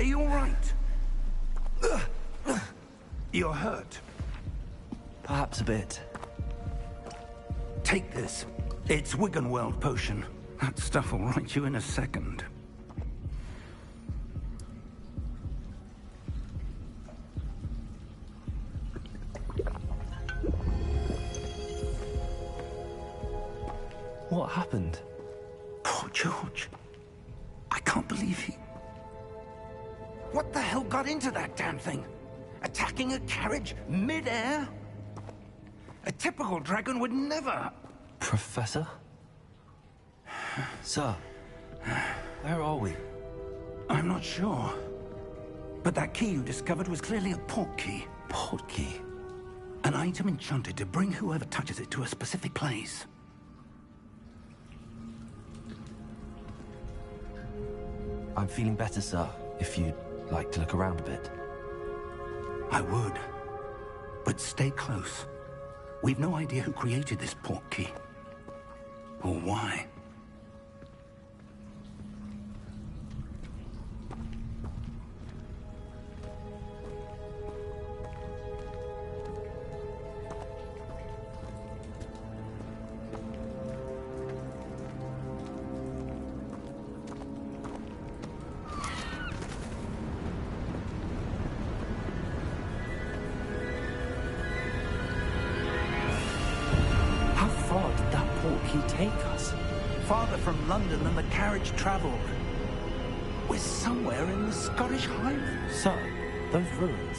you all right? You're hurt. Perhaps a bit. Take this. It's Wiggenweld potion. That stuff will right you in a second. What happened? Poor George. I can't believe he... What the hell got into that damn thing? Attacking a carriage mid-air? A typical dragon would never... Professor? Sir, where are we? I'm not sure. But that key you discovered was clearly a port key. Port key? An item enchanted to bring whoever touches it to a specific place. I'm feeling better, sir, if you'd like to look around a bit. I would. But stay close. We've no idea who created this port key. Or why. London than the carriage travelled. We're somewhere in the Scottish Highlands. Sir, those ruins.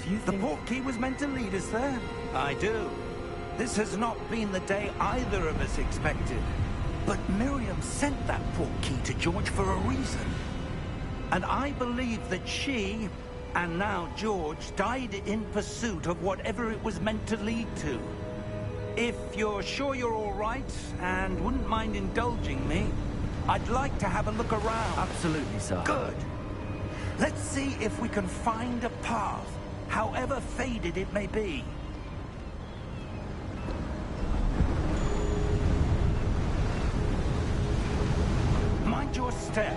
Do you think... The port key was meant to lead us there? I do. This has not been the day either of us expected. But Miriam sent that port key to George for a reason. And I believe that she, and now George, died in pursuit of whatever it was meant to lead to. If you're sure you're all right, and wouldn't mind indulging me, I'd like to have a look around. Absolutely, sir. Good. Let's see if we can find a path, however faded it may be. Mind your step.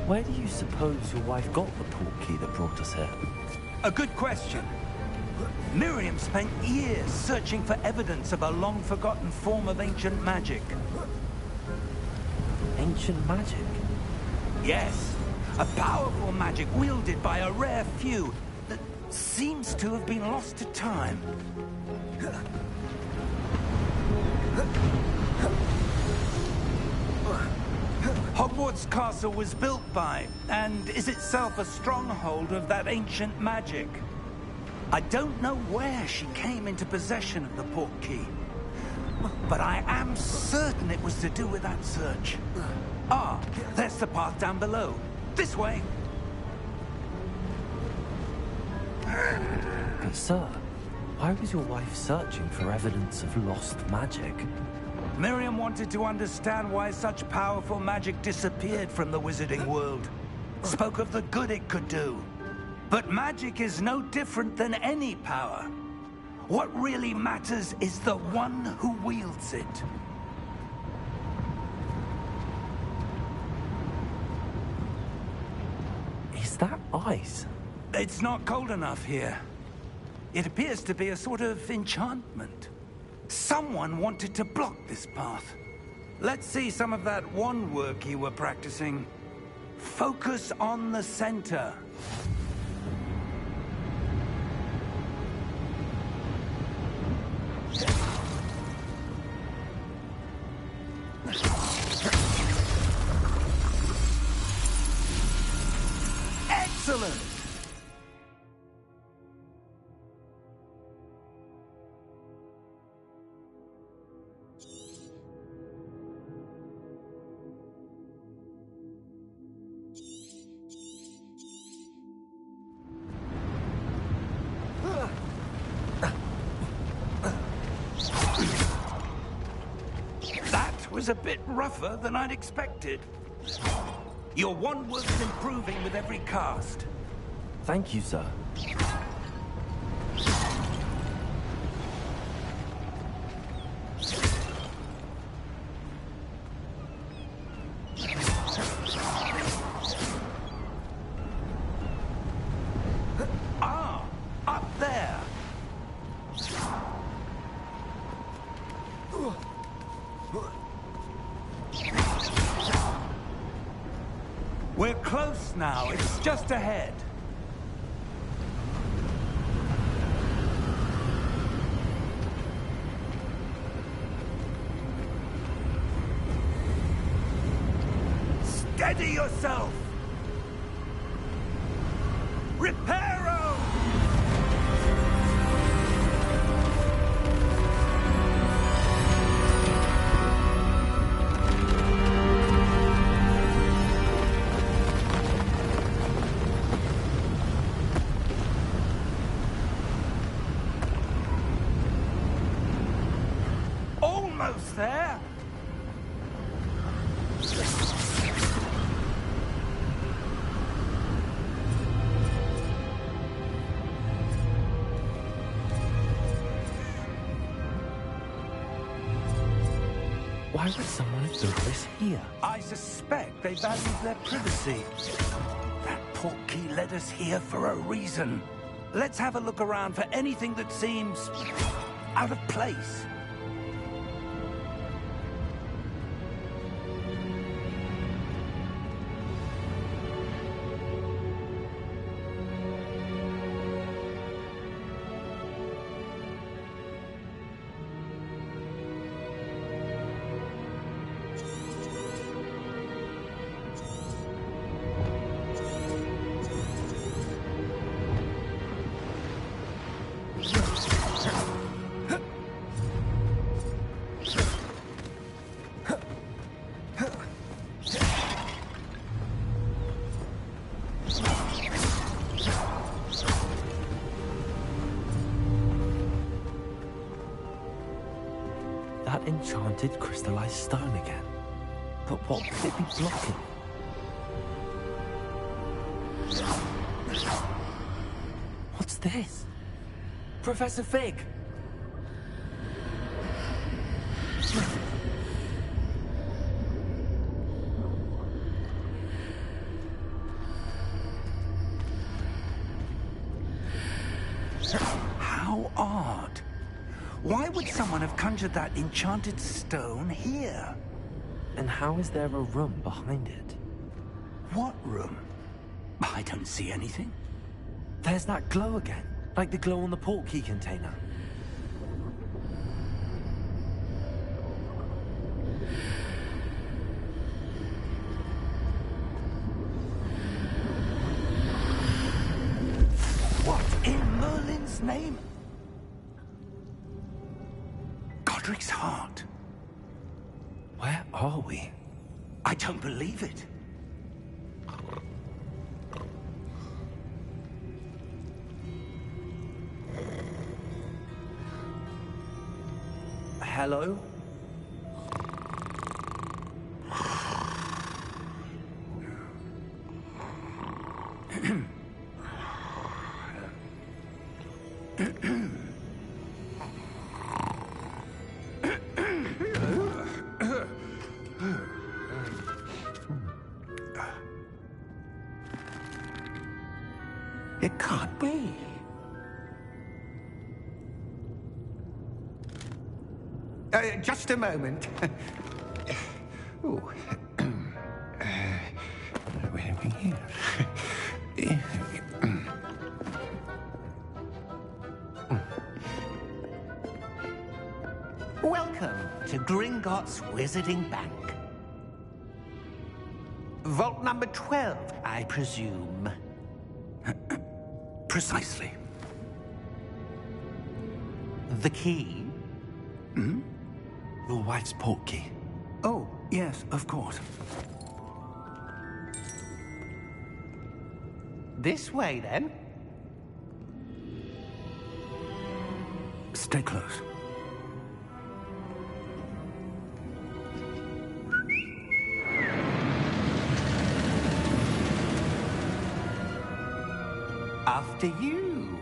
Where do you suppose your wife got the port key that brought us here? A good question. Miriam spent years searching for evidence of a long-forgotten form of ancient magic. Ancient magic? Yes. A powerful magic wielded by a rare few that seems to have been lost to time. Hogwarts Castle was built by, and is itself a stronghold of that ancient magic. I don't know where she came into possession of the port key, but I am certain it was to do with that search. Ah, there's the path down below. This way. But sir, why was your wife searching for evidence of lost magic? Miriam wanted to understand why such powerful magic disappeared from the wizarding world. Spoke of the good it could do. But magic is no different than any power. What really matters is the one who wields it. Is that ice? It's not cold enough here. It appears to be a sort of enchantment. Someone wanted to block this path. Let's see some of that wand work you were practicing. Focus on the center. was a bit rougher than I'd expected. Your one work's improving with every cast. Thank you, sir. Ah, up there. We're close now. It's just ahead. Steady yourself! Reparo! Almost there! Why would someone have built this here? I suspect they value their privacy. That portkey led us here for a reason. Let's have a look around for anything that seems out of place. That enchanted crystallized stone again. But what could it be blocking? What's this? Professor Fig! How odd. Why would someone have conjured that enchanted stone here? And how is there a room behind it? What room? I don't see anything. There's that glow again, like the glow on the portkey container. What in Merlin's name? Godric's heart. Where are we? I don't believe it. Hello? It can't be. Just a moment. Ooh. Where are we here? Welcome to Gringotts Wizarding Bank. Vault number 12, I presume. Precisely. The key? Hmm? Your wife's portkey. Oh, yes, of course. This way, then. Stay close. after you.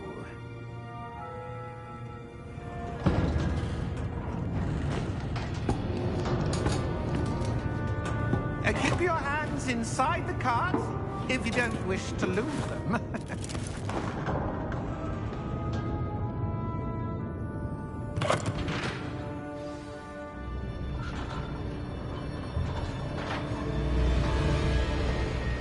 Keep your hands inside the cart if you don't wish to lose them.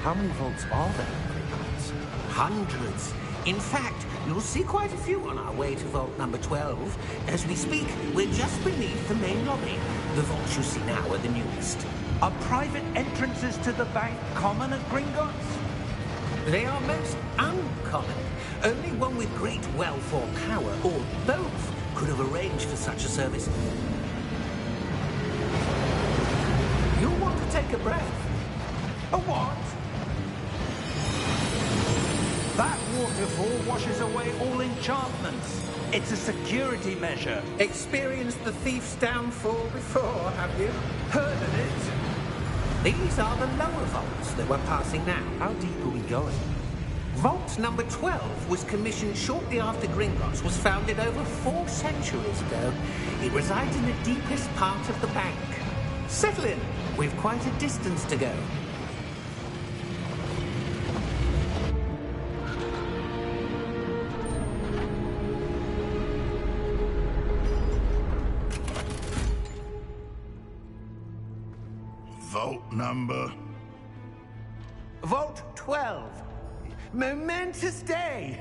How many vaults are there in Gringotts? Hundreds. In fact, you'll see quite a few on our way to vault number 12. As we speak, we're just beneath the main lobby. The vaults you see now are the newest. Are private entrances to the bank common at Gringotts? They are most uncommon. Only one with great wealth or power, or both, could have arranged for such a service. You'll want to take a breath. A what? That waterfall washes away all enchantments. It's a security measure. Experienced the thief's downfall before, have you? Heard of it? These are the lower vaults that we're passing now. How deep are we going? Vault number 12 was commissioned shortly after Gringotts was founded over 4 centuries ago. It resides in the deepest part of the bank. Settle in. We've quite a distance to go. Vault number? Vault 12. Momentous day.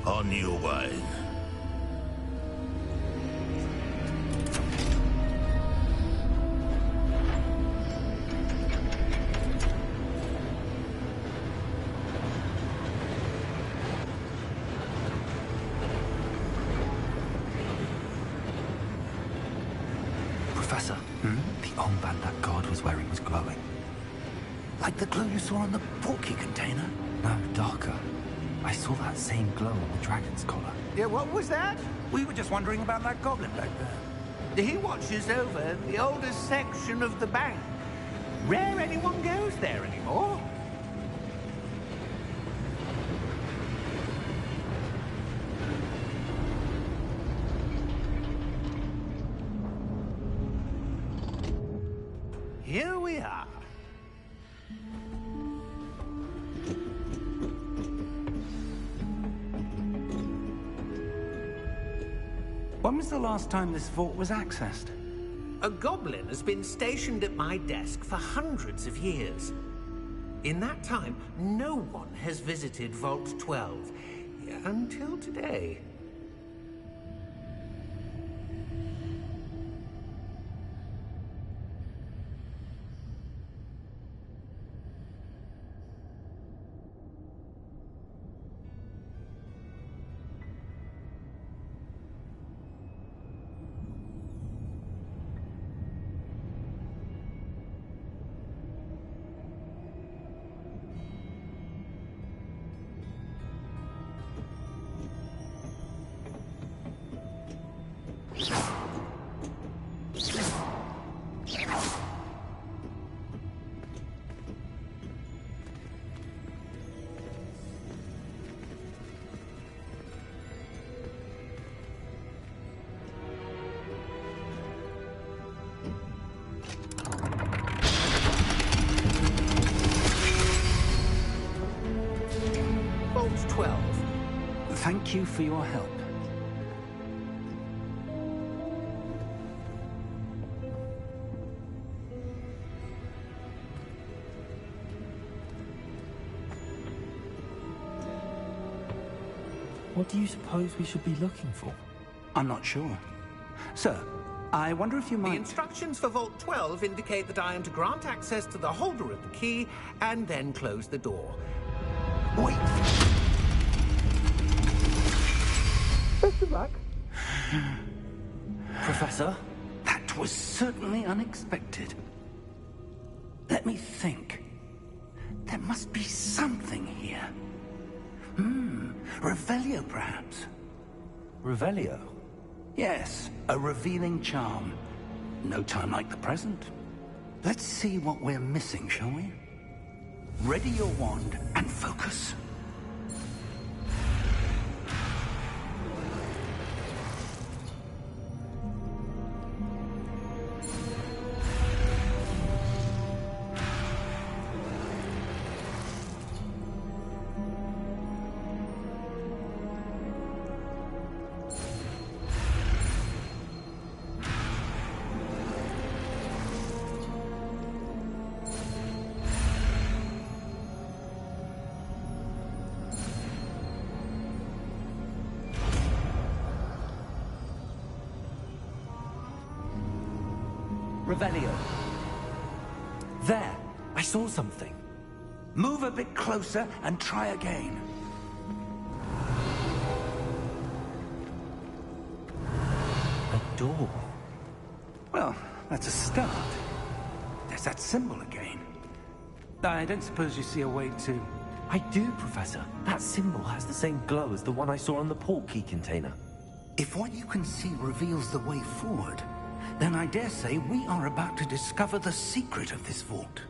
On your way. Professor, the armband that guard was wearing was glowing. Like the glow you saw on the portkey container? No, darker. I saw that same glow on the dragon's collar. Yeah, what was that? We were just wondering about that goblin back there. He watches over the oldest section of the bank. Rare anyone goes there anymore. Here we are. When was the last time this vault was accessed? A goblin has been stationed at my desk for hundreds of years. In that time, no one has visited Vault 12. Until today. Vault 12. Thank you for your help. What do you suppose we should be looking for? I'm not sure. Sir, I wonder if you The might... instructions for Vault 12 indicate that I am to grant access to the holder of the key and then close the door. Wait. Best of luck. Professor? That was certainly unexpected. Let me think. There must be something here. Revelio, perhaps. Revelio? Yes, a revealing charm. No time like the present. Let's see what we're missing, shall we? Ready your wand and focus. Revelio. There! I saw something. Move a bit closer and try again. A door. Well, that's a start. There's that symbol again. I don't suppose you see a way to... I do, Professor. That symbol has the same glow as the one I saw on the portkey container. If what you can see reveals the way forward, then I dare say we are about to discover the secret of this vault.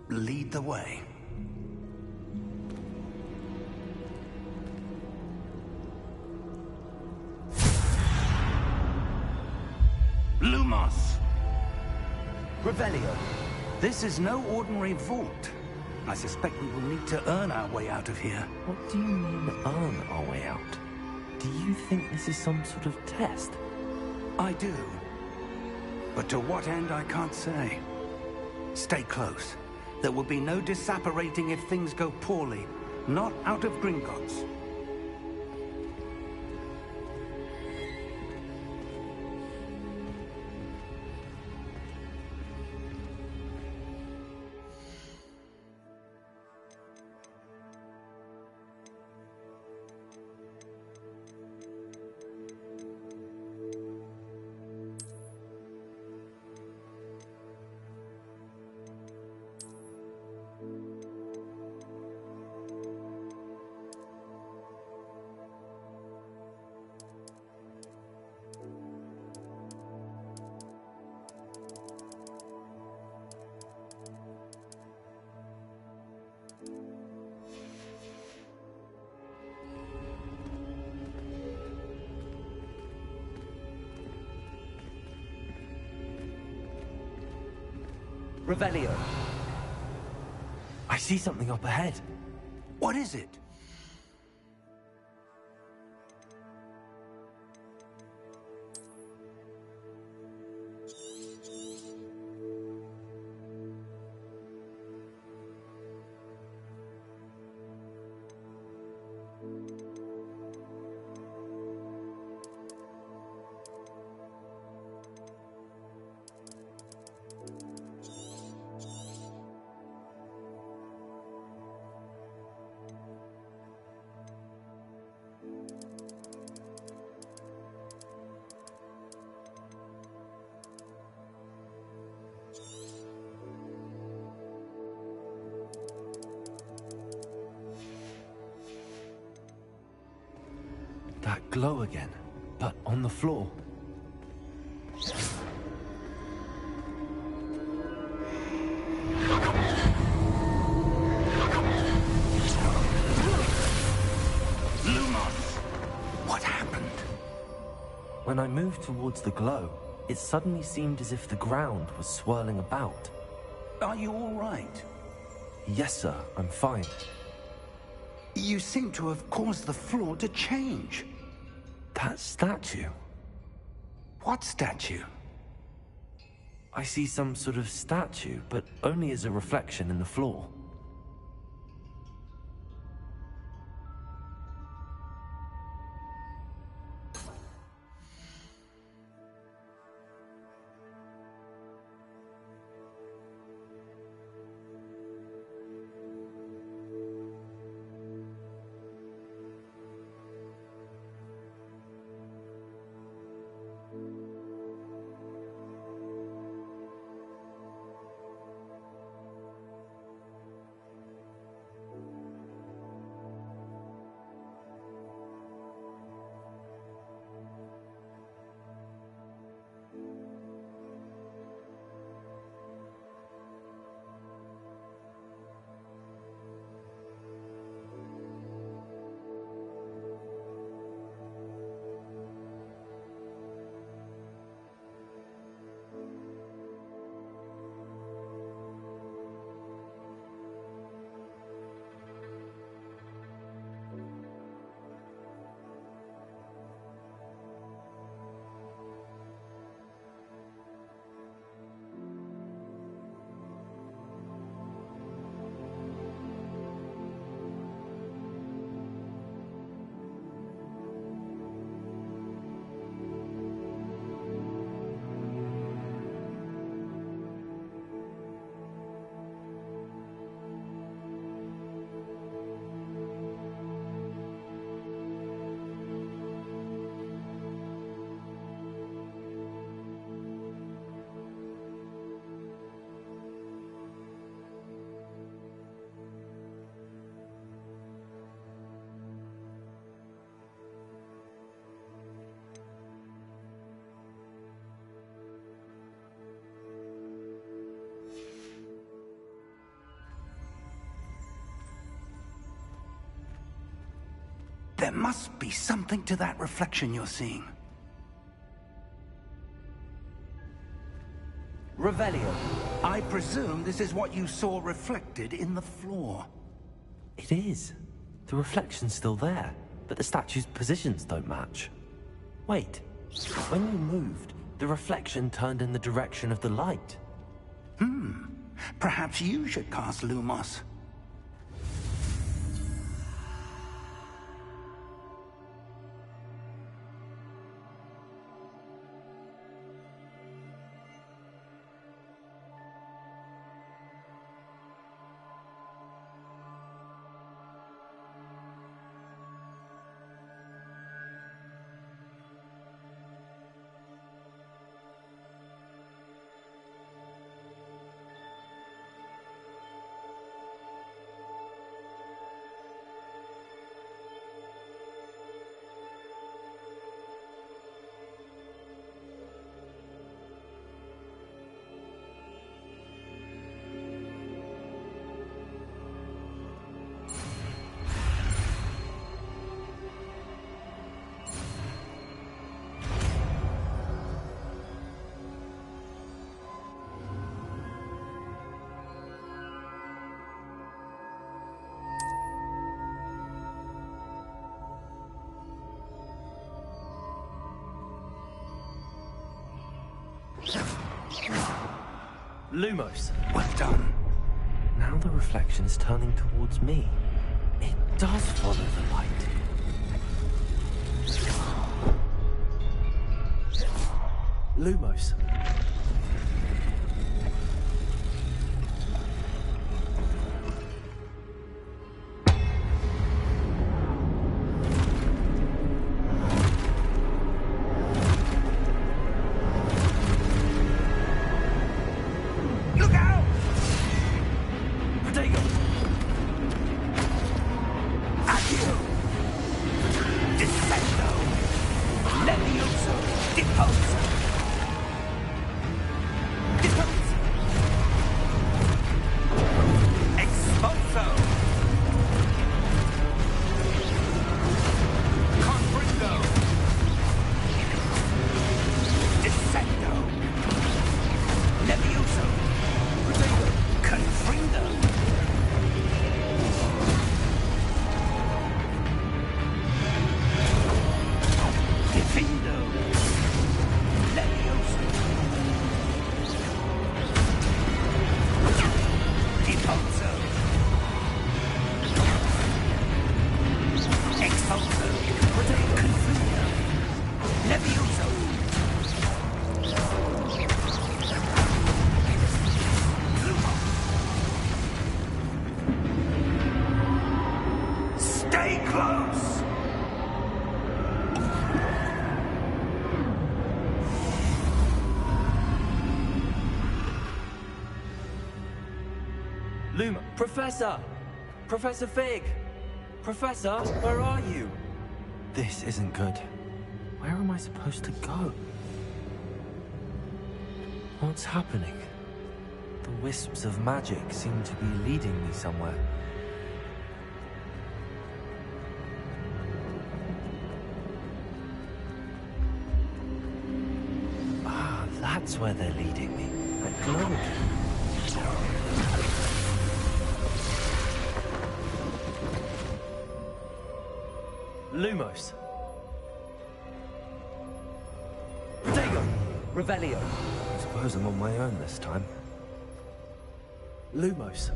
Lead the way. Lumos! Revelio. This is no ordinary vault. I suspect we will need to earn our way out of here. What do you mean, earn our way out? Do you think this is some sort of test? I do. But to what end, I can't say. Stay close. There will be no disapparating if things go poorly. Not out of Gringotts. Revelio. I see something up ahead. What is it? That glow again, but on the floor. Lumos! What happened? When I moved towards the glow, it suddenly seemed as if the ground was swirling about. Are you all right? Yes, sir, I'm fine. You seem to have caused the floor to change. That statue. What statue? I see some sort of statue, but only as a reflection in the floor. There must be something to that reflection you're seeing. Revelio. I presume this is what you saw reflected in the floor. It is. The reflection's still there, but the statue's positions don't match. Wait, when you moved, the reflection turned in the direction of the light. Perhaps you should cast Lumos. Lumos. Well done. Now the reflection is turning towards me. It does follow the light. Lumos. Professor! Professor Fig! Professor, where are you? This isn't good. Where am I supposed to go? What's happening? The wisps of magic seem to be leading me somewhere. Ah, that's where they're leading me. That globe. Lumos. Protego! Revelio. I suppose I'm on my own this time. Lumos.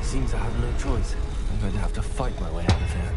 It seems I have no choice. I'm going to have to fight my way out of here.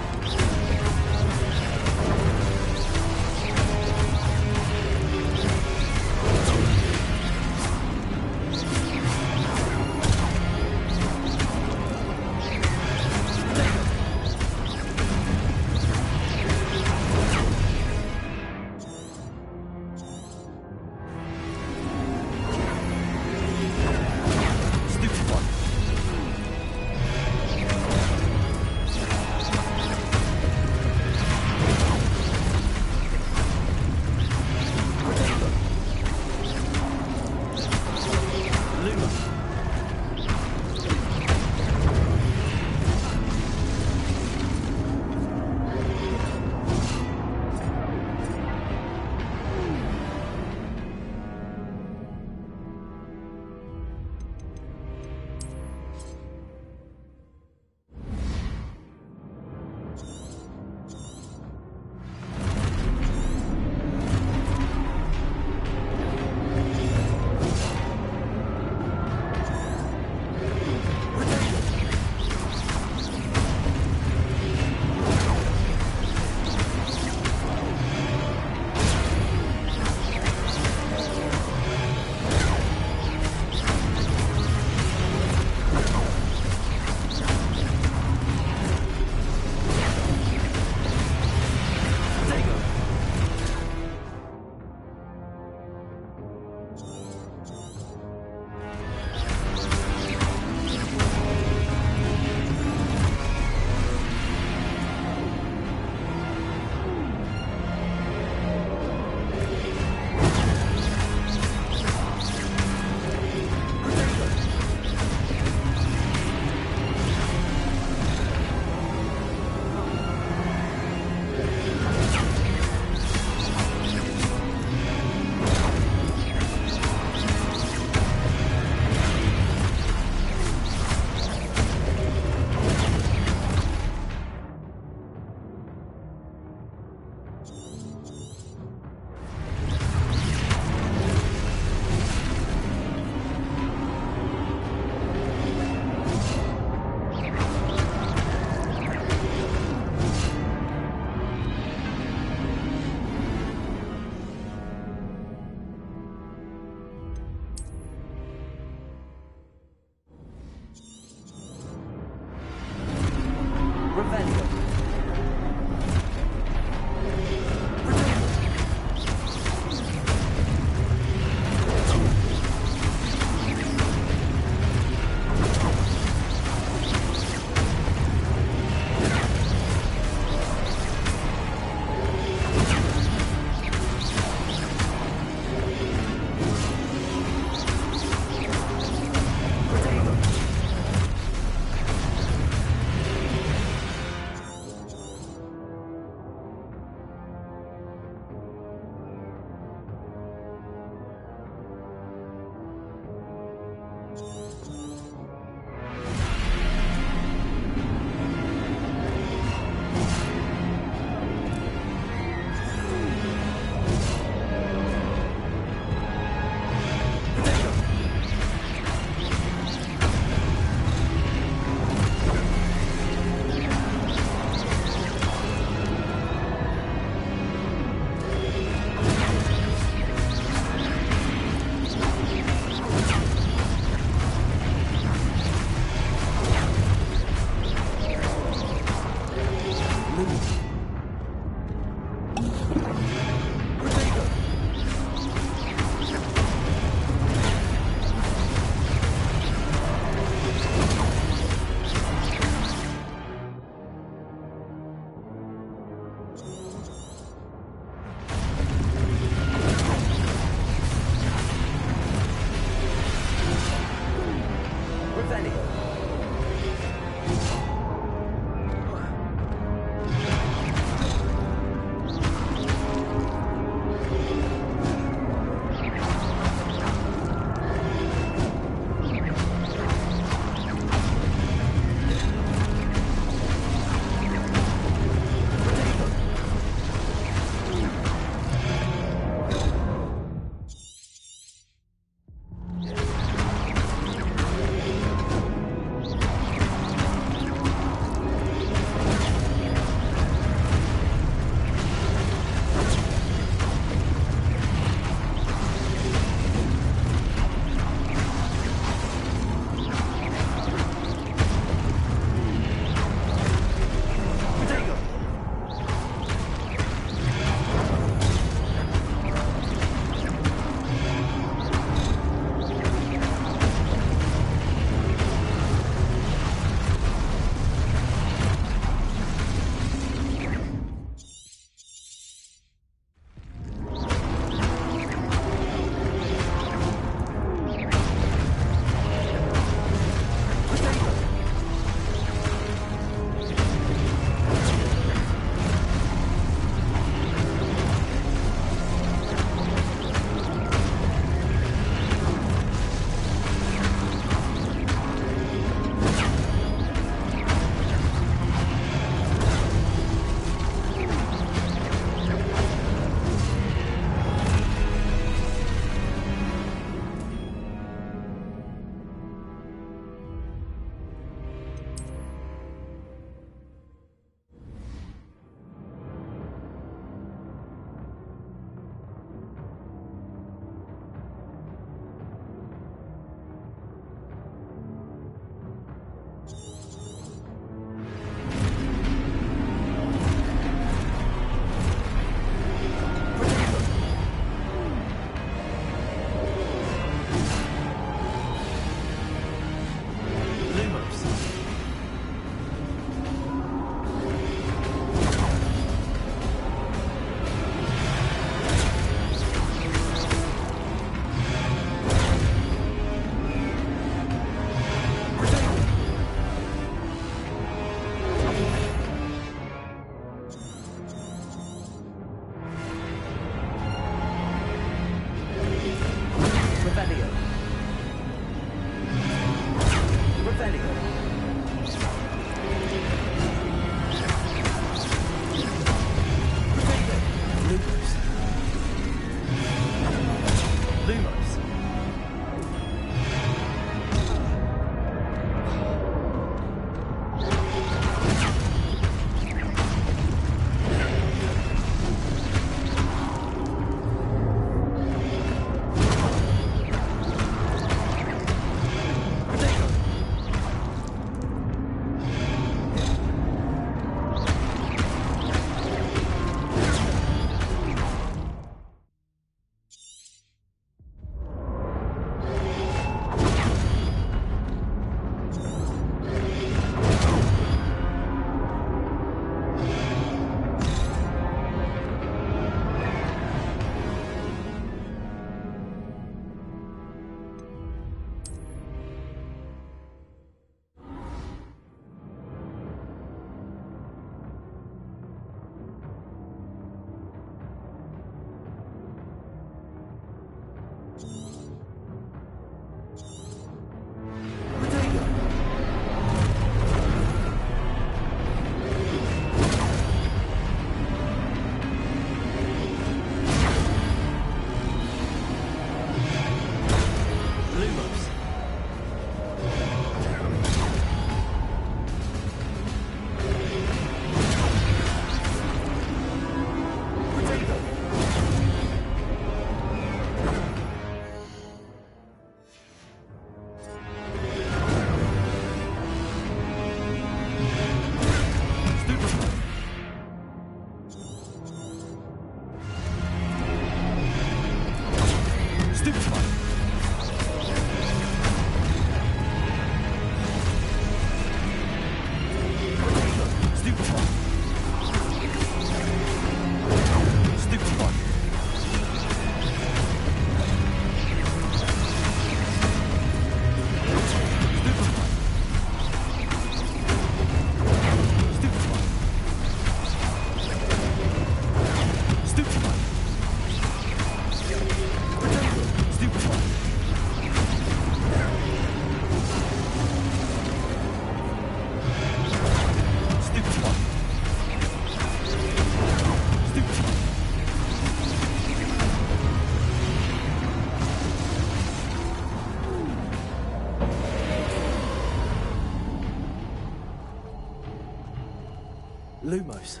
Lumos.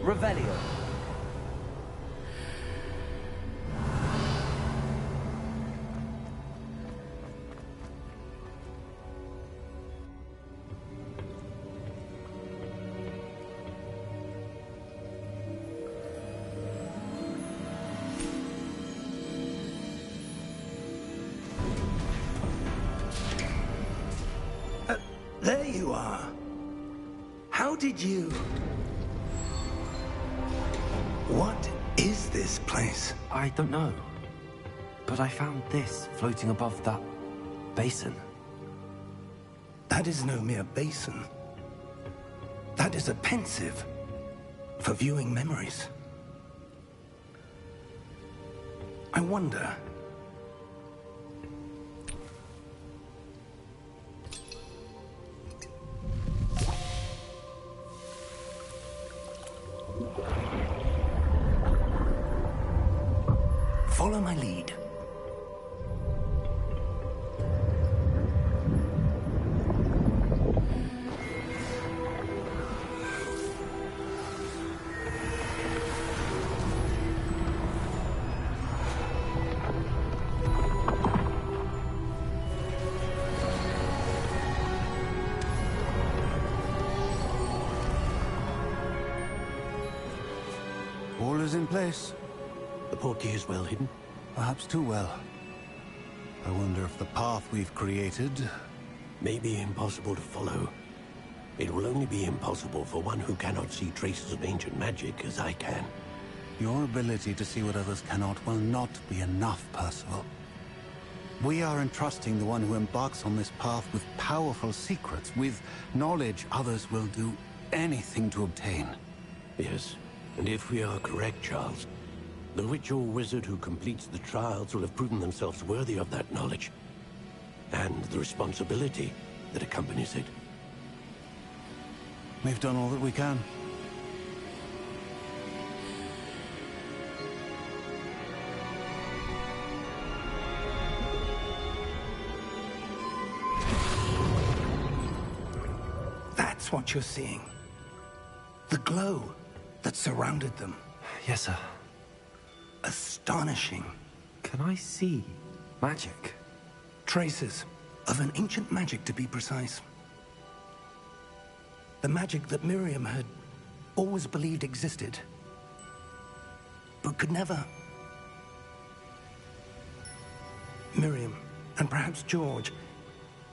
Revelio. There you are. How did you... What is this place? I don't know. But I found this floating above that basin. That is no mere basin. That is a pensive for viewing memories. I wonder... Follow my lead. All is in place. The portkey is well hidden? Perhaps too well. I wonder if the path we've created... May be impossible to follow. It will only be impossible for one who cannot see traces of ancient magic as I can. Your ability to see what others cannot will not be enough, Percival. We are entrusting the one who embarks on this path with powerful secrets, with knowledge others will do anything to obtain. Yes, and if we are correct, Charles, the witch or wizard who completes the trials will have proven themselves worthy of that knowledge, and the responsibility that accompanies it. We've done all that we can. That's what you're seeing. The glow that surrounded them. Yes, sir. Astonishing. Can I see magic? Traces of an ancient magic, to be precise. The magic that Miriam had always believed existed, but could never. Miriam, and perhaps George,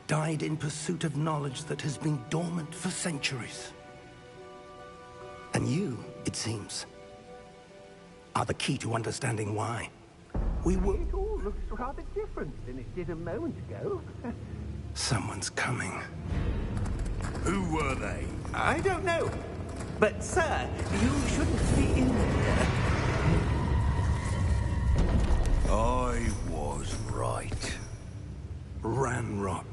died in pursuit of knowledge that has been dormant for centuries. And you, it seems, are the key to understanding why. We will... It all looks rather different than it did a moment ago. Someone's coming. Who were they? I don't know. But, sir, you shouldn't be in there. I was right. Ranrock.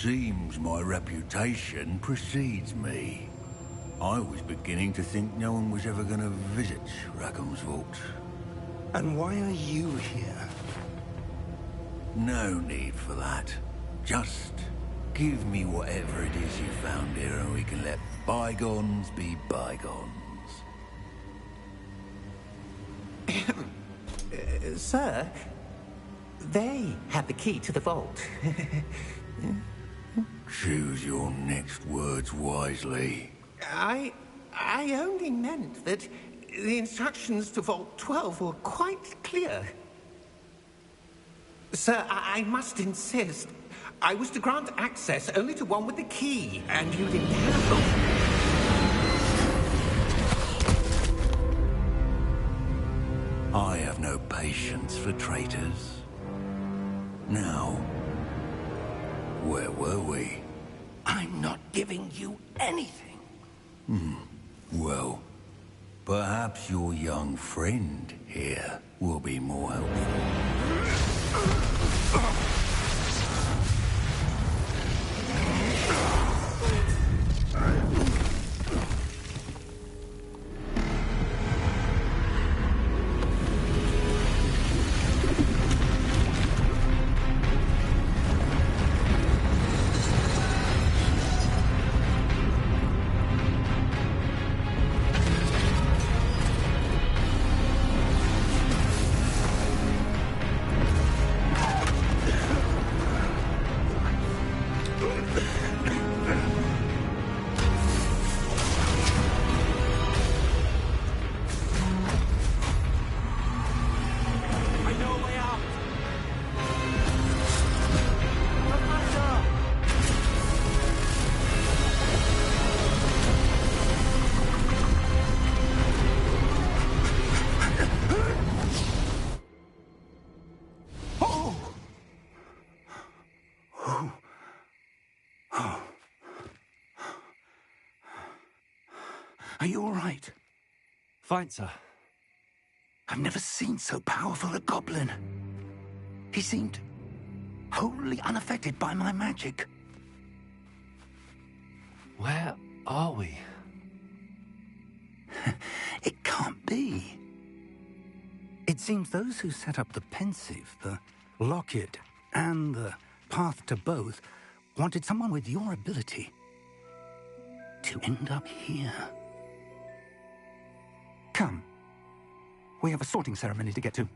Seems my reputation precedes me. I was beginning to think no one was ever going to visit Rackham's vault. And why are you here? No need for that. Just give me whatever it is you found here and we can let bygones be bygones. Sir, they had the key to the vault. Choose your next words wisely. I only meant that the instructions to Vault 12 were quite clear. Sir, I must insist. I was to grant access only to one with the key, and you didn't have them. I have no patience for traitors. Now, where were we? I'm not giving you anything. Well, perhaps your young friend here will be more helpful. Are you all right? Fine, sir. I've never seen so powerful a goblin. He seemed wholly unaffected by my magic. Where are we? It can't be. It seems those who set up the pensive, the locket, and the path to both wanted someone with your ability to end up here. Come. We have a sorting ceremony to get to.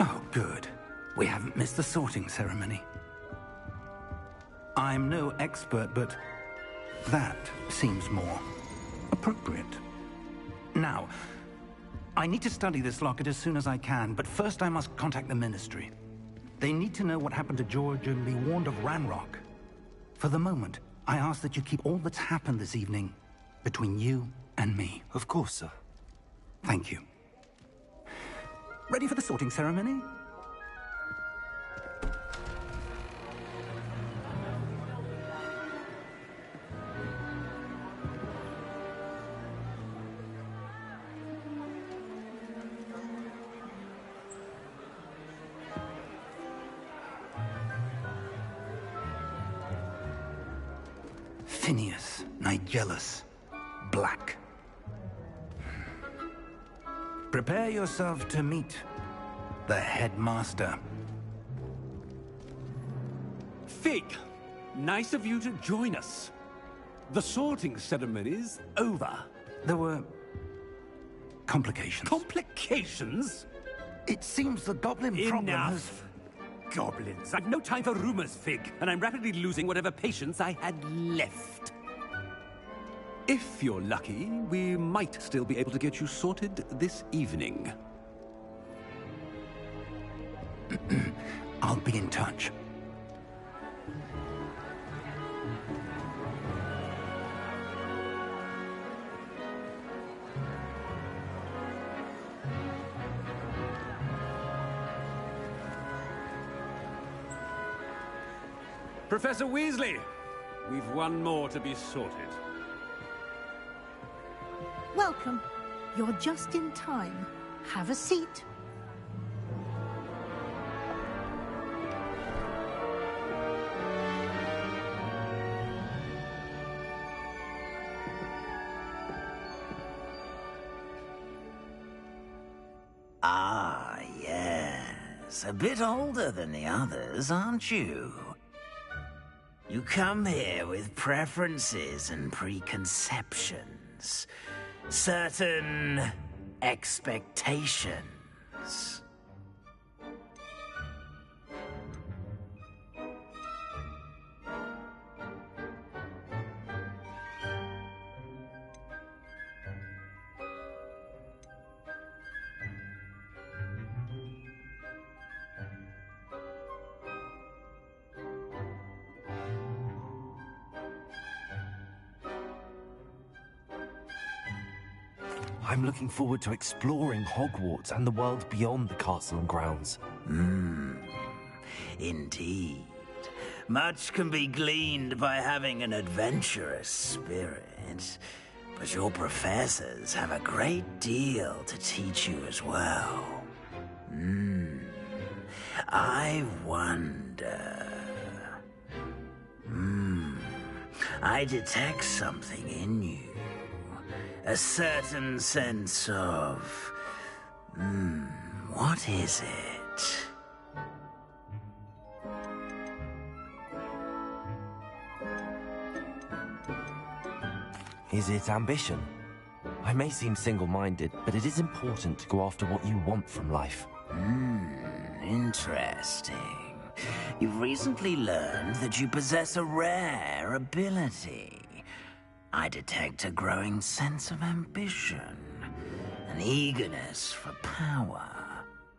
Oh, good. We haven't missed the sorting ceremony. I'm no expert, but that seems more appropriate. Now, I need to study this locket as soon as I can, but first I must contact the Ministry. They need to know what happened to George and be warned of Ranrock. For the moment, I ask that you keep all that's happened this evening between you and me. Of course, sir. Thank you. Ready for the sorting ceremony? Phineas, Nigellus, Black. Prepare yourself to meet the headmaster. Fig, nice of you to join us. The sorting ceremony's over. There were complications. Complications? It seems the goblin problem has... Enough! Goblins. I've no time for rumors, Fig, and I'm rapidly losing whatever patience I had left. If you're lucky, we might still be able to get you sorted this evening. I'll be in touch. Professor Weasley, we've one more to be sorted. Welcome. You're just in time. Have a seat. Ah, yes. A bit older than the others, aren't you? You come here with preferences and preconceptions. Certain expectations. I'm looking forward to exploring Hogwarts and the world beyond the castle and grounds. Indeed. Much can be gleaned by having an adventurous spirit, but your professors have a great deal to teach you as well. I wonder... I detect something in you. A certain sense of... what is it? Is it ambition? I may seem single-minded, but it is important to go after what you want from life. Interesting. You've recently learned that you possess a rare ability. I detect a growing sense of ambition, an eagerness for power.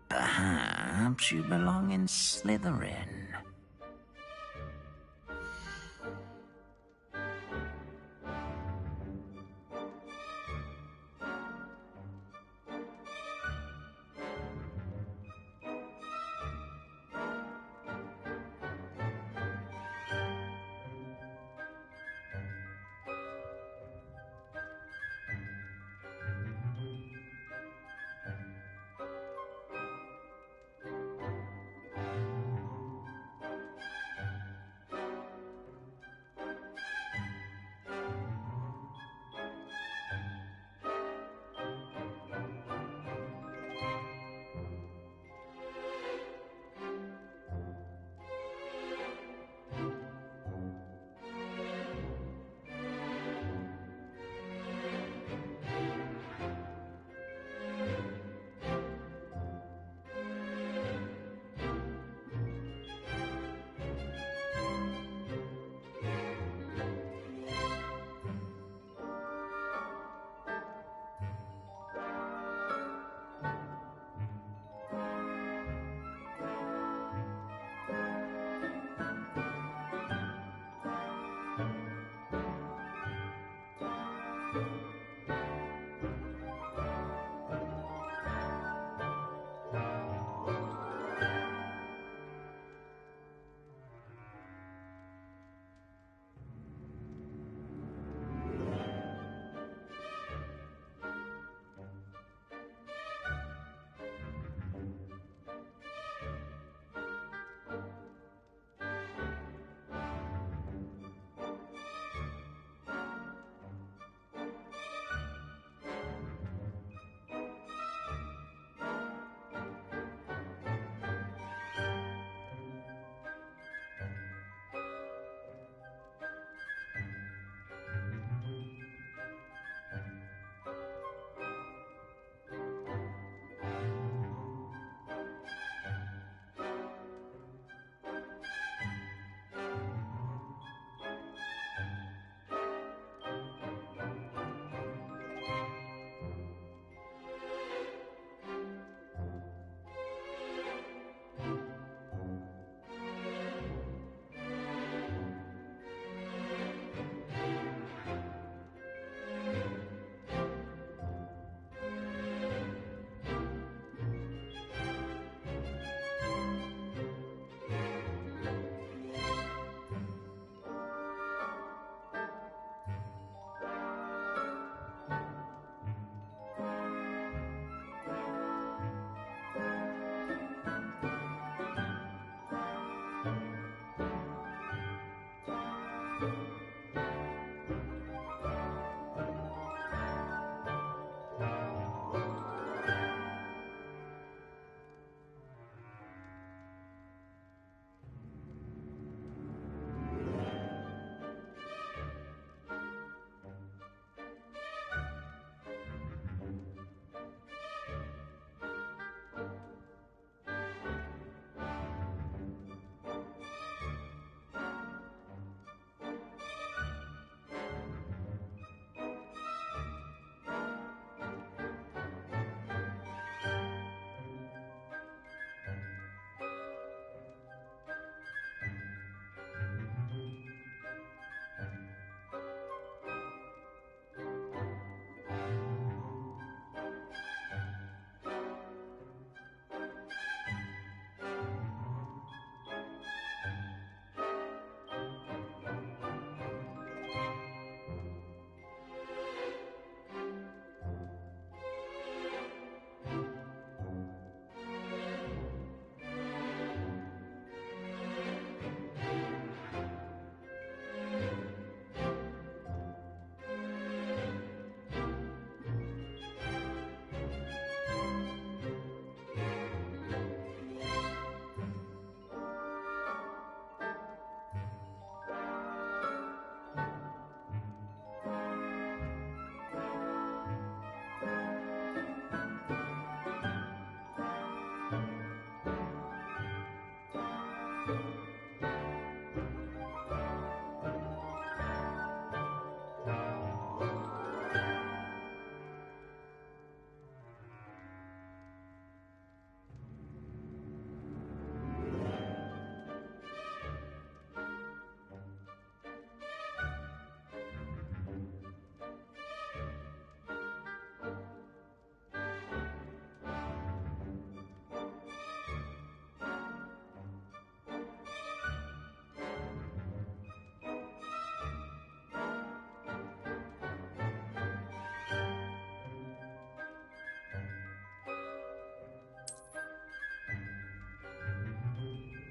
Perhaps you belong in Slytherin.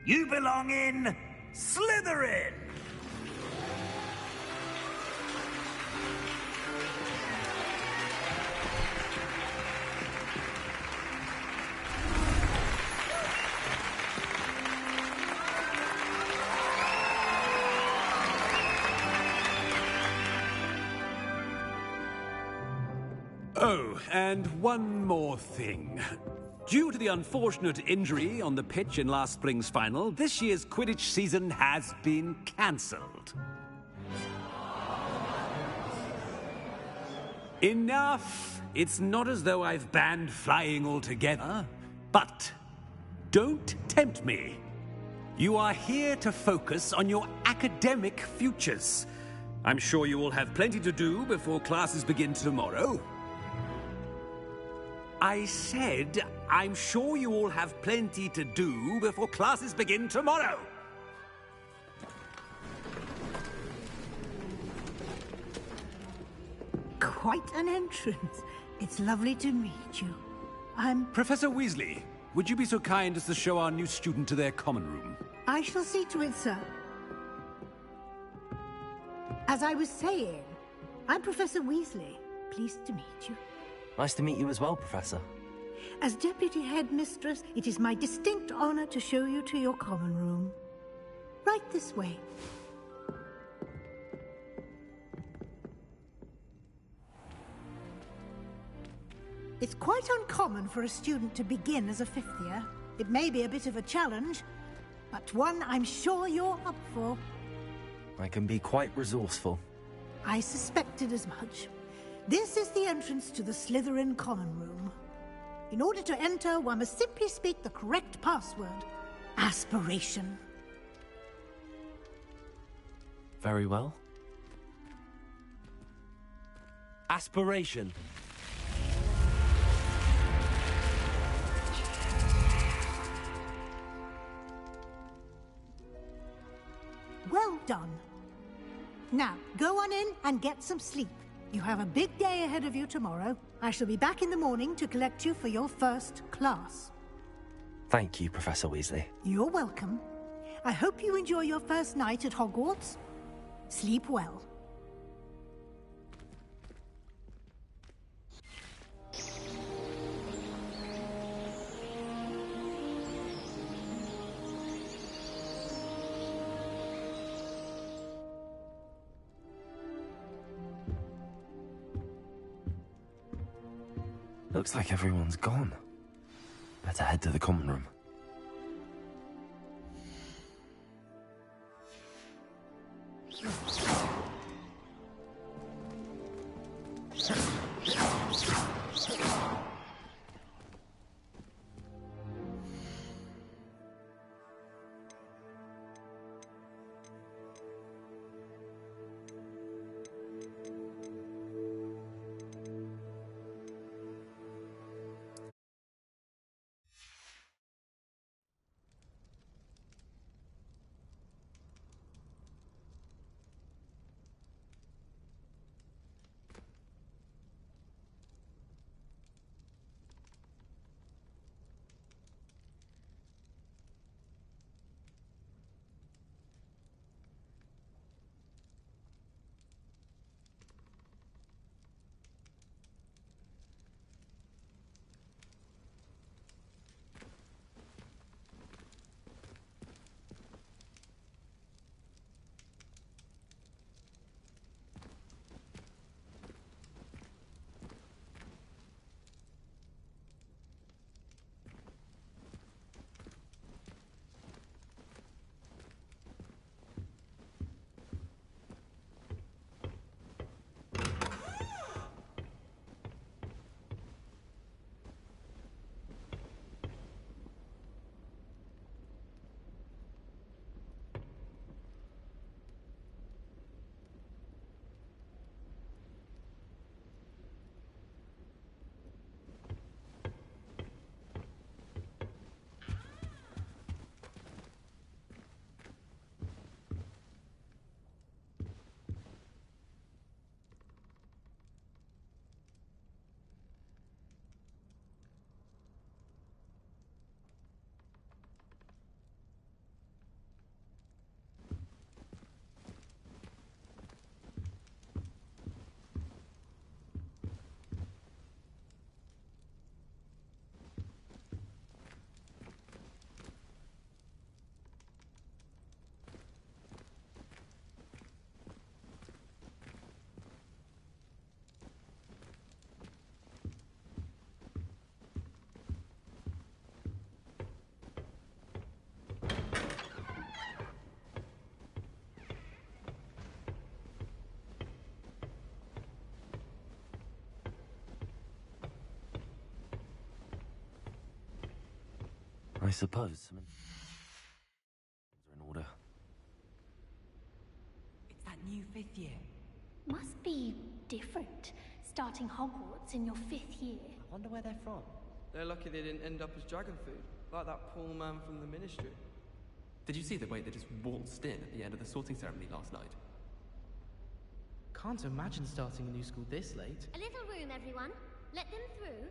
You belong in Slytherin! Oh, and one more thing. Due to the unfortunate injury on the pitch in last spring's final, this year's Quidditch season has been cancelled. Enough! It's not as though I've banned flying altogether, but don't tempt me. You are here to focus on your academic futures. I'm sure you will have plenty to do before classes begin tomorrow. I said, I'm sure you all have plenty to do before classes begin tomorrow. Quite an entrance. It's lovely to meet you. I'm... Professor Weasley, would you be so kind as to show our new student to their common room? I shall see to it, sir. As I was saying, I'm Professor Weasley. Pleased to meet you. Nice to meet you as well, Professor. As Deputy Headmistress, it is my distinct honor to show you to your common room. Right this way. It's quite uncommon for a student to begin as a fifth year. It may be a bit of a challenge, but one I'm sure you're up for. I can be quite resourceful. I suspected as much. This is the entrance to the Slytherin common room. In order to enter, one must simply speak the correct password. Aspiration. Very well. Aspiration. Well done. Now, go on in and get some sleep. You have a big day ahead of you tomorrow. I shall be back in the morning to collect you for your first class. Thank you, Professor Weasley. You're welcome. I hope you enjoy your first night at Hogwarts. Sleep well. Looks like everyone's gone. Better head to the common room. I suppose some are in order. It's that new 5th year. Must be different, starting Hogwarts in your 5th year. I wonder where they're from. They're lucky they didn't end up as dragon food, like that poor man from the Ministry. Did you see the way they just waltzed in at the end of the sorting ceremony last night? Can't imagine starting a new school this late. A little room, everyone. Let them through.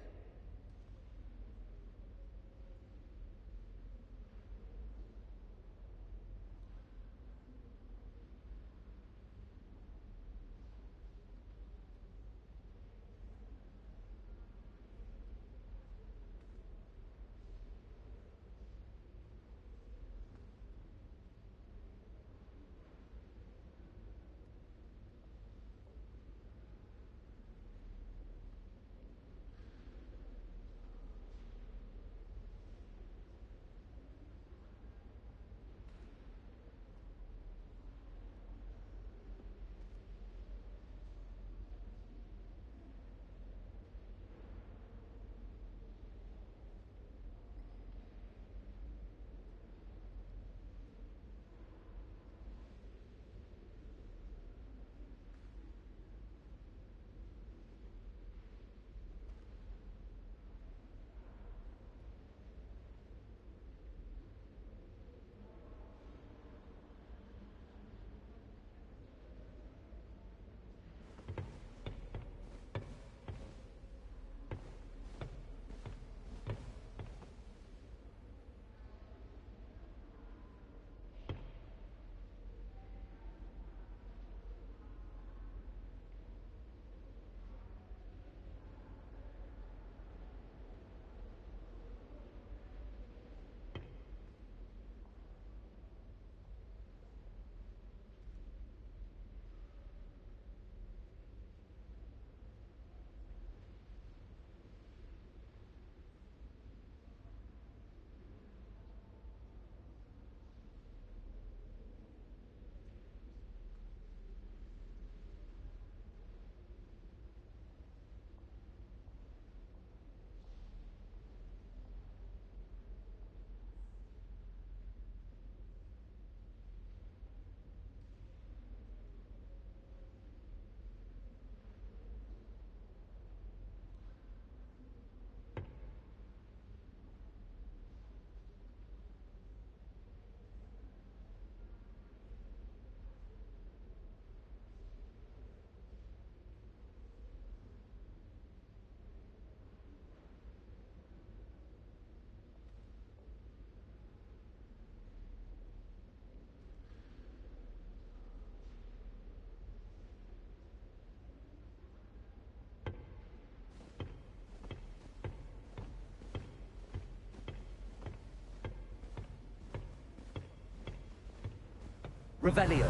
Revelio.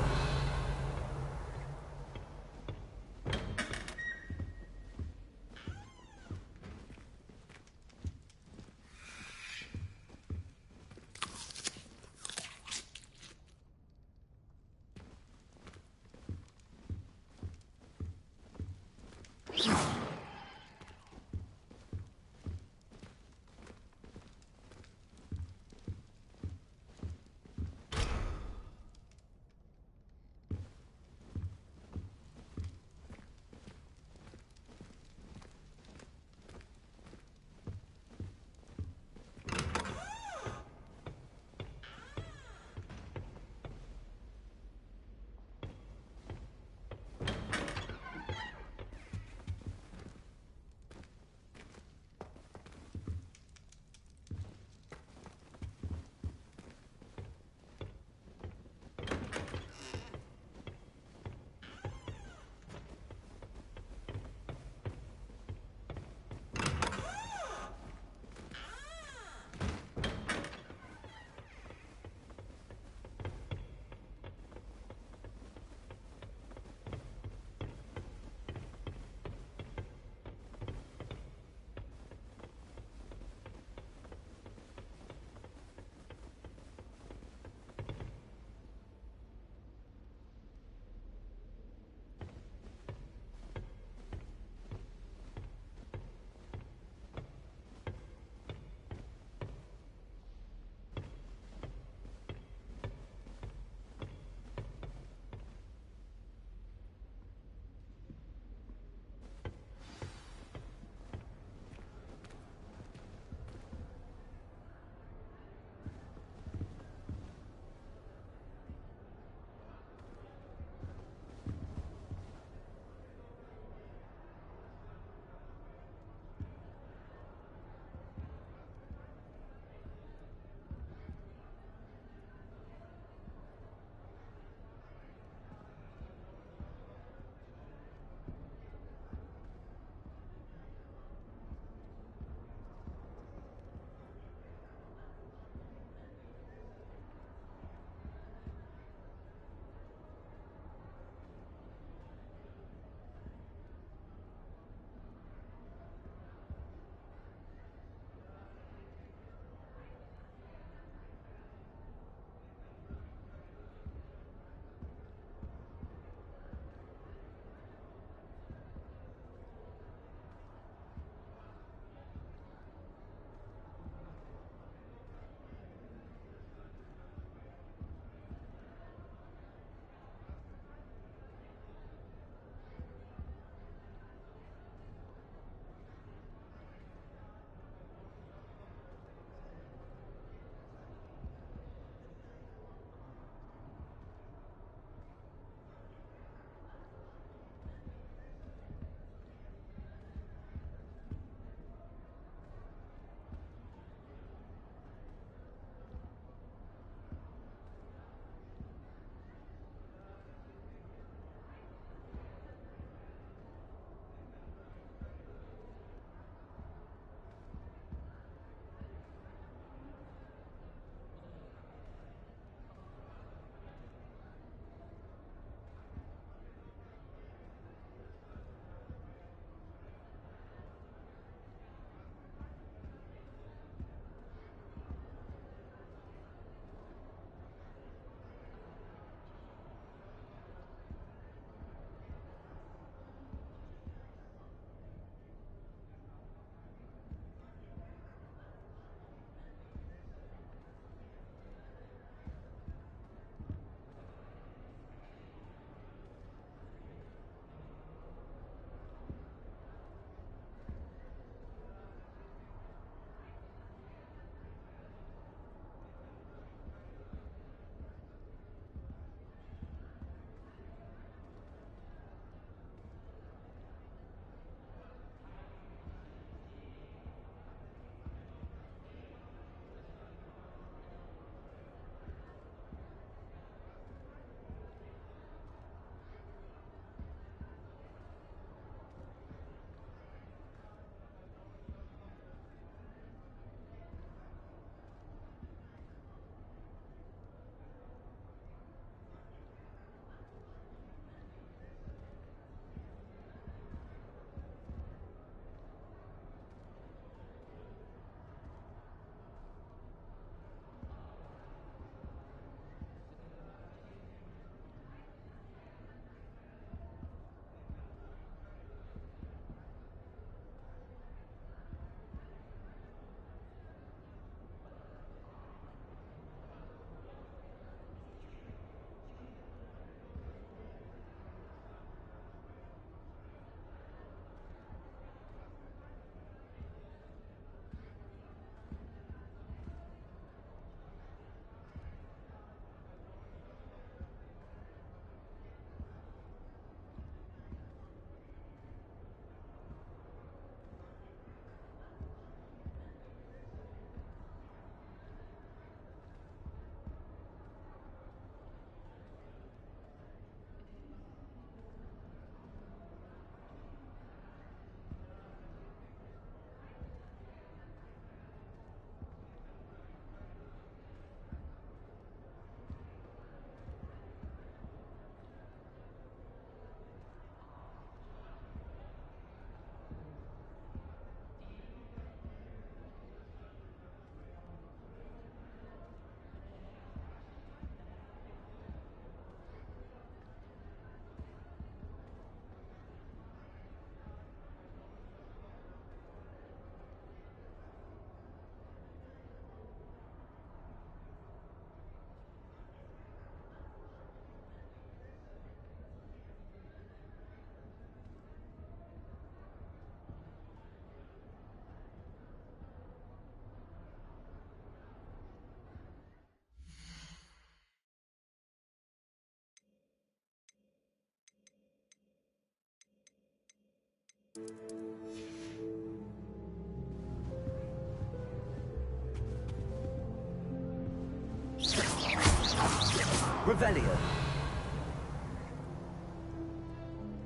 Revelio.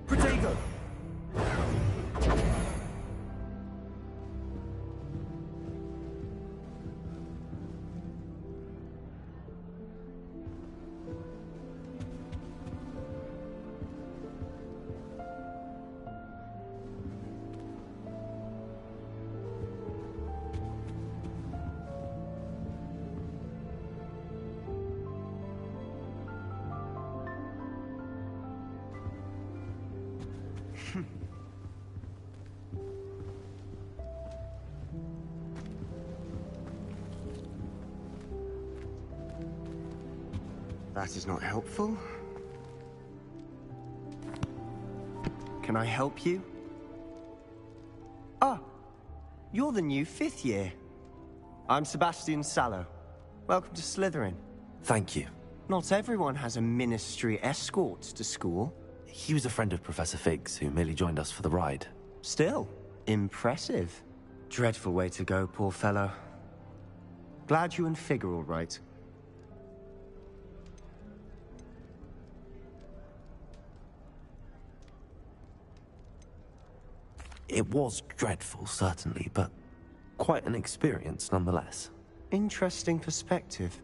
Protego. That is not helpful. Can I help you? Ah, you're the new 5th year. I'm Sebastian Sallow. Welcome to Slytherin. Thank you. Not everyone has a ministry escort to school. He was a friend of Professor Fig's, who merely joined us for the ride. Still, impressive. Dreadful way to go, poor fellow. Glad you and Fig are all right. It was dreadful, certainly, but quite an experience nonetheless. Interesting perspective.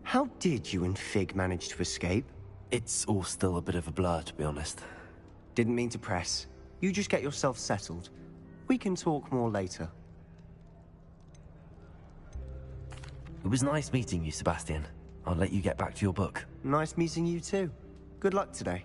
How did you and Fig manage to escape? It's all still a bit of a blur, to be honest. Didn't mean to press. You just get yourself settled. We can talk more later. It was nice meeting you, Sebastian. I'll let you get back to your book. Nice meeting you too. Good luck today.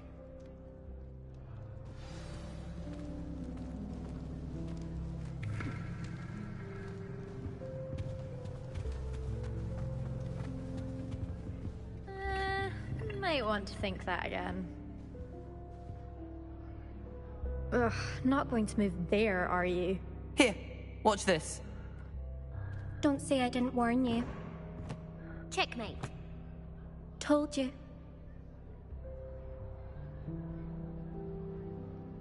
Might want to think that again. Ugh, not going to move there, are you? Here, watch this. Don't say I didn't warn you. Checkmate. Told you.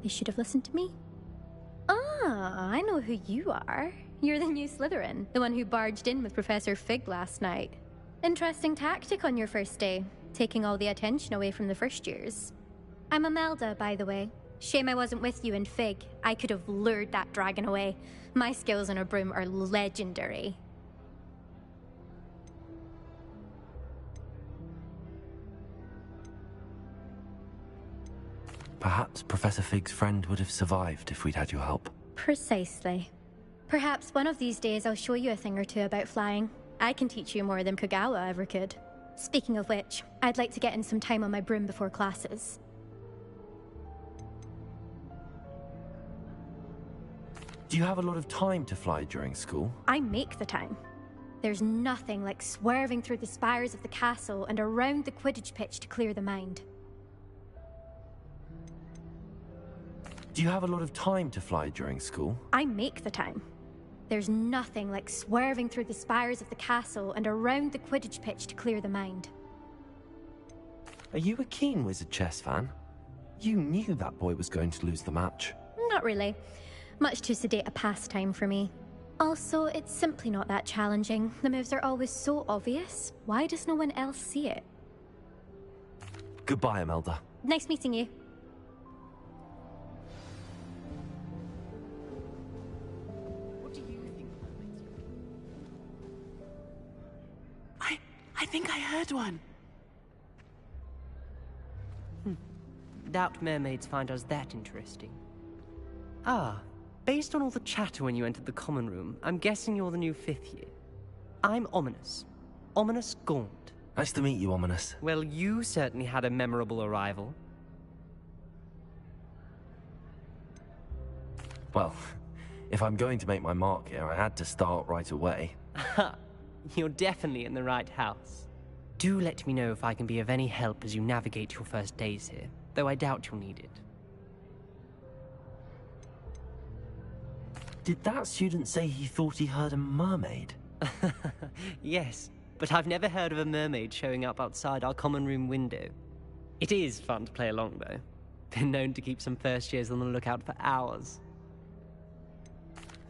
They should have listened to me. Ah, I know who you are. You're the new Slytherin, the one who barged in with Professor Fig last night. Interesting tactic on your first day, taking all the attention away from the first years. I'm Imelda, by the way. Shame I wasn't with you and Fig. I could have lured that dragon away. My skills on a broom are legendary. Perhaps Professor Fig's friend would have survived if we'd had your help. Precisely. Perhaps one of these days I'll show you a thing or two about flying. I can teach you more than Kogawa ever could. Speaking of which, I'd like to get in some time on my broom before classes. Do you have a lot of time to fly during school? I make the time. There's nothing like swerving through the spires of the castle and around the Quidditch pitch to clear the mind. Do you have a lot of time to fly during school? I make the time. There's nothing like swerving through the spires of the castle and around the Quidditch pitch to clear the mind. Are you a keen Wizard chess fan? You knew that boy was going to lose the match. Not really. Much too sedate a pastime for me. Also, it's simply not that challenging. The moves are always so obvious. Why does no one else see it? Goodbye, Imelda. Nice meeting you. I think I heard one. Doubt mermaids find us that interesting. Ah, based on all the chatter when you entered the common room, I'm guessing you're the new 5th year. I'm Ominous. Ominous Gaunt. Nice to meet you, Ominous. Well, you certainly had a memorable arrival. Well, if I'm going to make my mark here, I had to start right away. Ha! You're definitely in the right house. Do let me know if I can be of any help as you navigate your first days here, though I doubt you'll need it. Did that student say he thought he heard a mermaid? Yes, but I've never heard of a mermaid showing up outside our common room window. It is fun to play along, though. Been known to keep some first years on the lookout for hours.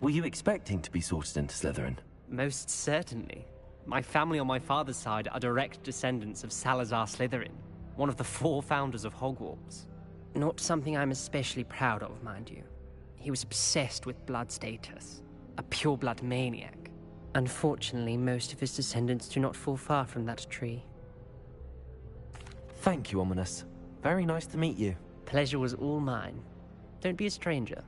Were you expecting to be sorted into Slytherin? Most certainly. My family on my father's side are direct descendants of Salazar Slytherin, one of the 4 founders of Hogwarts. Not something I'm especially proud of, mind you. He was obsessed with blood status, a pure-blood maniac. Unfortunately, most of his descendants do not fall far from that tree. Thank you, Ominous. Very nice to meet you. Pleasure was all mine. Don't be a stranger.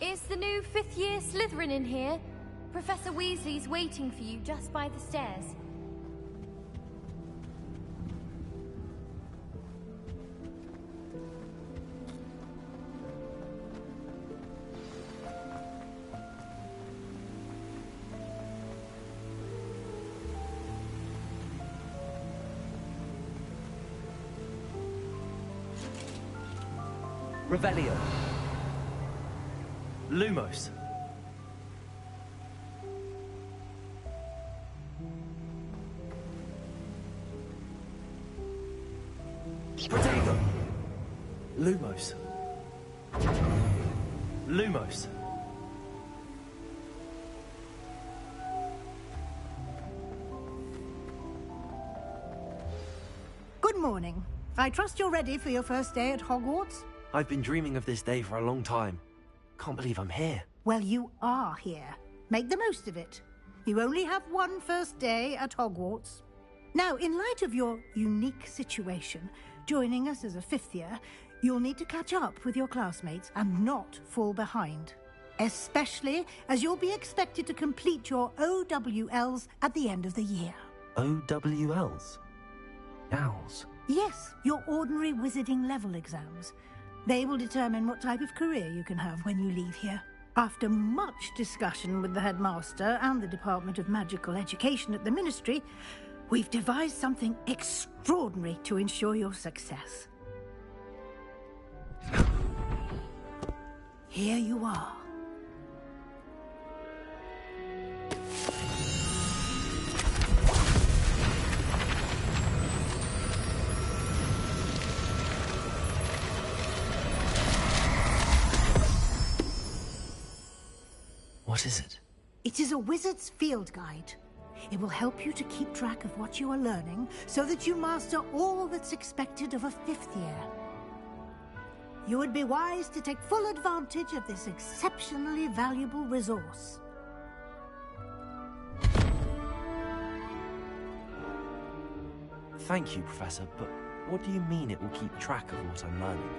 Is the new 5th year Slytherin in here? Professor Weasley's waiting for you just by the stairs. Revelio. Lumos. Protego. Lumos. Lumos. Good morning. I trust you're ready for your first day at Hogwarts? I've been dreaming of this day for a long time. Can't believe I'm here. Well, you are here. Make the most of it. You only have one first day at Hogwarts. Now, in light of your unique situation, joining us as a 5th year, you'll need to catch up with your classmates and not fall behind. Especially as you'll be expected to complete your OWLs at the end of the year. OWLs? Owls? Yes, your ordinary wizarding level exams. They will determine what type of career you can have when you leave here. After much discussion with the headmaster and the Department of Magical Education at the Ministry, we've devised something extraordinary to ensure your success. Here you are. What is it? It is a wizard's field guide. It will help you to keep track of what you are learning so that you master all that's expected of a 5th year. You would be wise to take full advantage of this exceptionally valuable resource. Thank you, Professor, but what do you mean it will keep track of what I'm learning?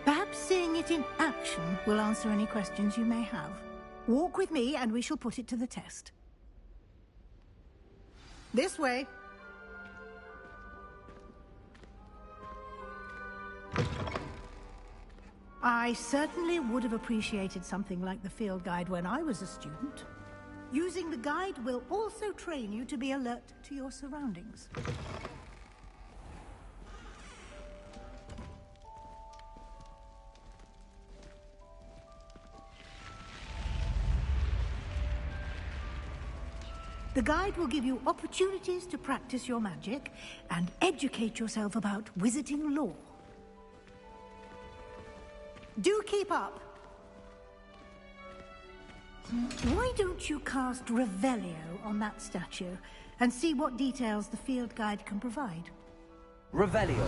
Perhaps seeing it in action will answer any questions you may have. Walk with me and we shall put it to the test. This way. I certainly would have appreciated something like the field guide when I was a student. Using the guide will also train you to be alert to your surroundings. The guide will give you opportunities to practice your magic and educate yourself about wizarding lore. Do keep up. Why don't you cast Revelio on that statue and see what details the field guide can provide? Revelio.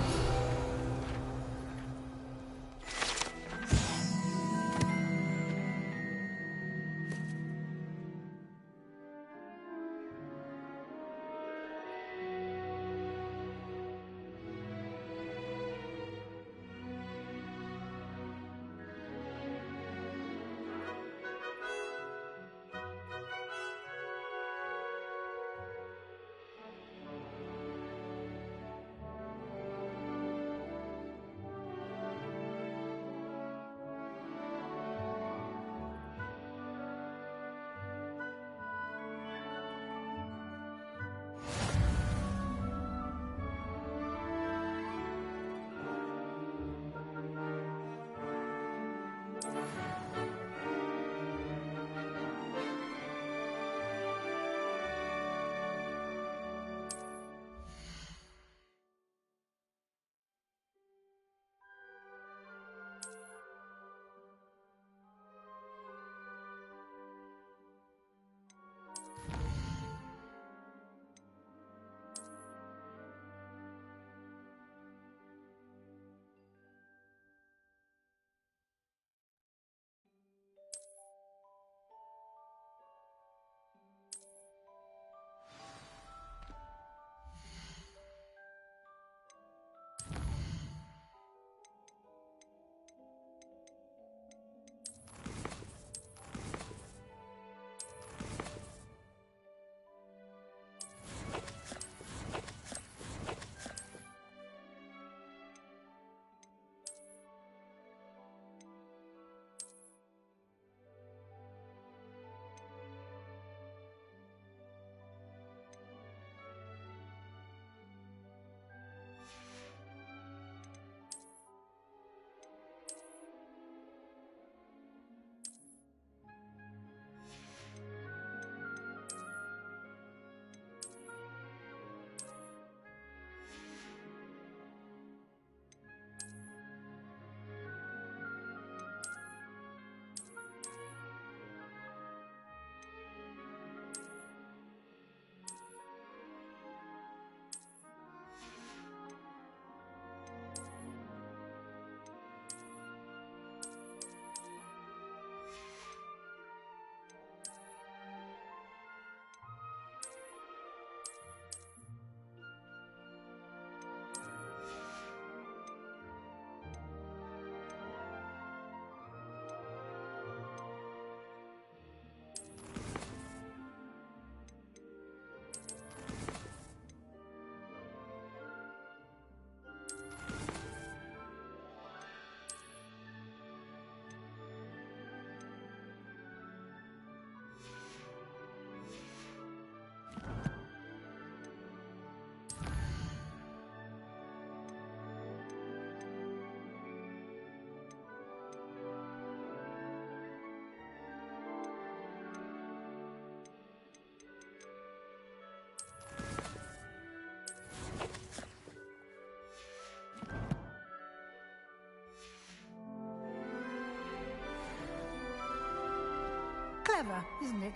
Clever, isn't it?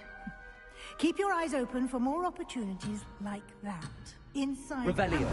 Keep your eyes open for more opportunities like that. Inside. Revelio.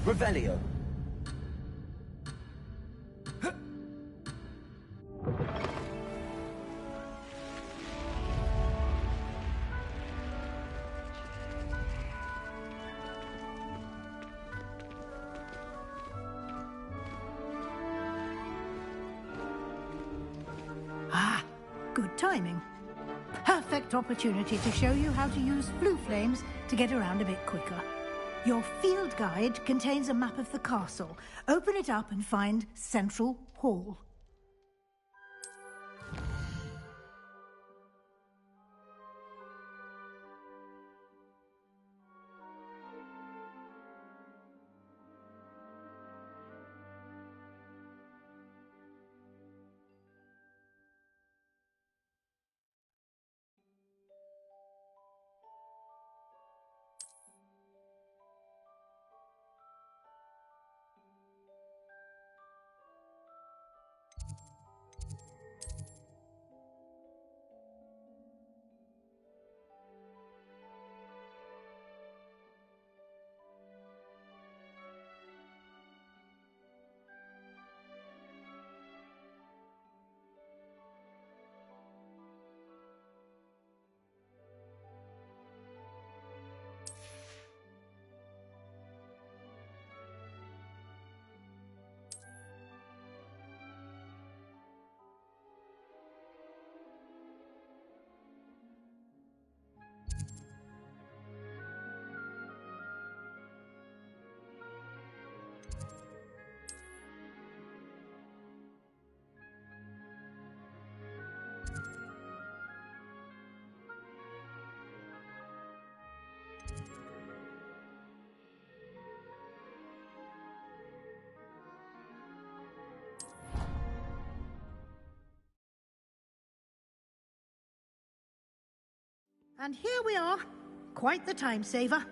Revelio. Ah, good timing. Perfect opportunity to show you how to use blue flames to get around a bit quicker. Your field guide contains a map of the castle. Open it up and find Central Hall. And here we are. Quite the time saver.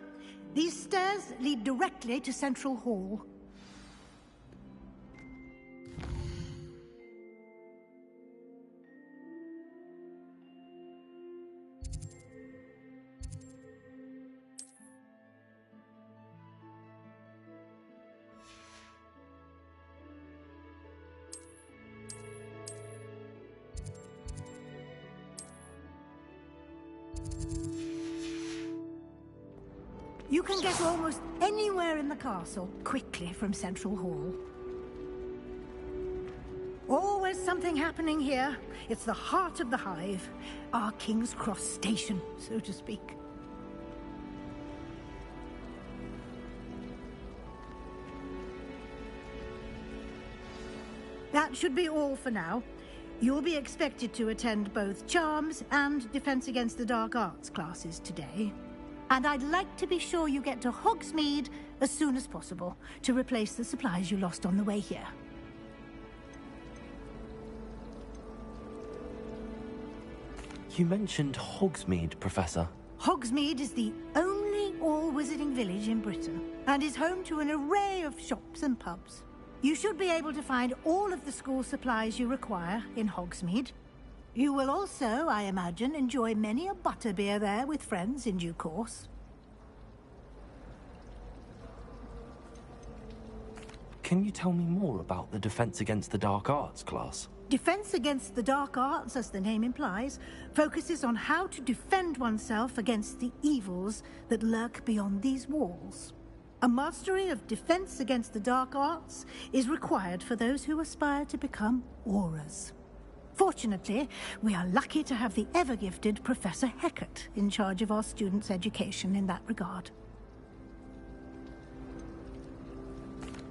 These stairs lead directly to Central Hall. You can get almost anywhere in the castle quickly from Central Hall. Always something happening here. It's the heart of the hive, our King's Cross station, so to speak. That should be all for now. You'll be expected to attend both Charms and Defense Against the Dark Arts classes today. And I'd like to be sure you get to Hogsmeade as soon as possible to replace the supplies you lost on the way here. You mentioned Hogsmeade, Professor. Hogsmeade is the only all-wizarding village in Britain and is home to an array of shops and pubs. You should be able to find all of the school supplies you require in Hogsmeade. You will also, I imagine, enjoy many a butterbeer there with friends in due course. Can you tell me more about the Defense Against the Dark Arts class? Defense Against the Dark Arts, as the name implies, focuses on how to defend oneself against the evils that lurk beyond these walls. A mastery of Defense Against the Dark Arts is required for those who aspire to become Aurors. Fortunately, we are lucky to have the ever-gifted Professor Hecat in charge of our students' education in that regard.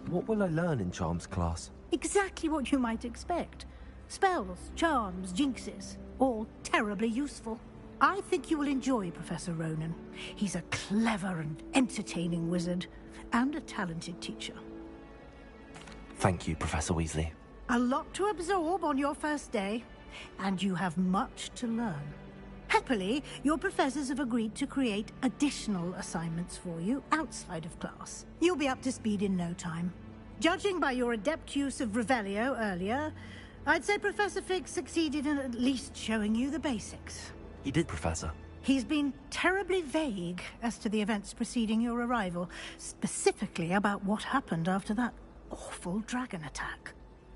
What will I learn in Charms class? Exactly what you might expect. Spells, charms, jinxes, all terribly useful. I think you will enjoy Professor Ronan. He's a clever and entertaining wizard, and a talented teacher. Thank you, Professor Weasley. A lot to absorb on your first day, and you have much to learn. Happily, your professors have agreed to create additional assignments for you outside of class. You'll be up to speed in no time. Judging by your adept use of Revelio earlier, I'd say Professor Fig succeeded in at least showing you the basics. He did, Professor. He's been terribly vague as to the events preceding your arrival, specifically about what happened after that awful dragon attack.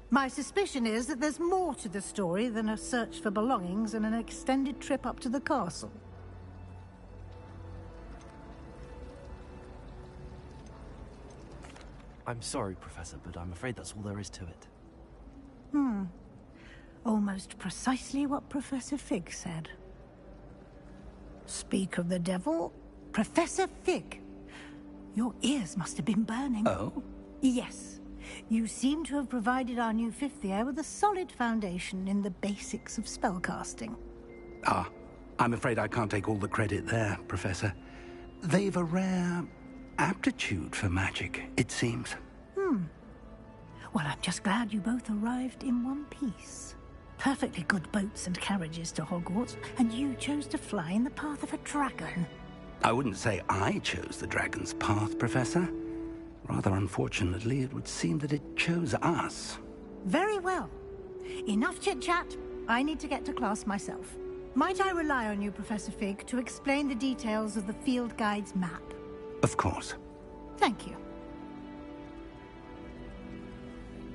My suspicion is that there's more to the story than a search for belongings and an extended trip up to the castle. I'm sorry, Professor, but I'm afraid that's all there is to it. Almost precisely what Professor Fig said. Speak of the devil, Professor Fig. Your ears must have been burning. Oh? Yes. You seem to have provided our new fifth year with a solid foundation in the basics of spellcasting. Ah, I'm afraid I can't take all the credit there, Professor. They've a rare aptitude for magic, it seems. Well, I'm just glad you both arrived in one piece. Perfectly good boats and carriages to Hogwarts, and you chose to fly in the path of a dragon. I wouldn't say I chose the dragon's path, Professor. Rather unfortunately, it would seem that it chose us. Very well. Enough chit-chat. I need to get to class myself. Might I rely on you, Professor Fig, to explain the details of the field guide's map? Of course. Thank you.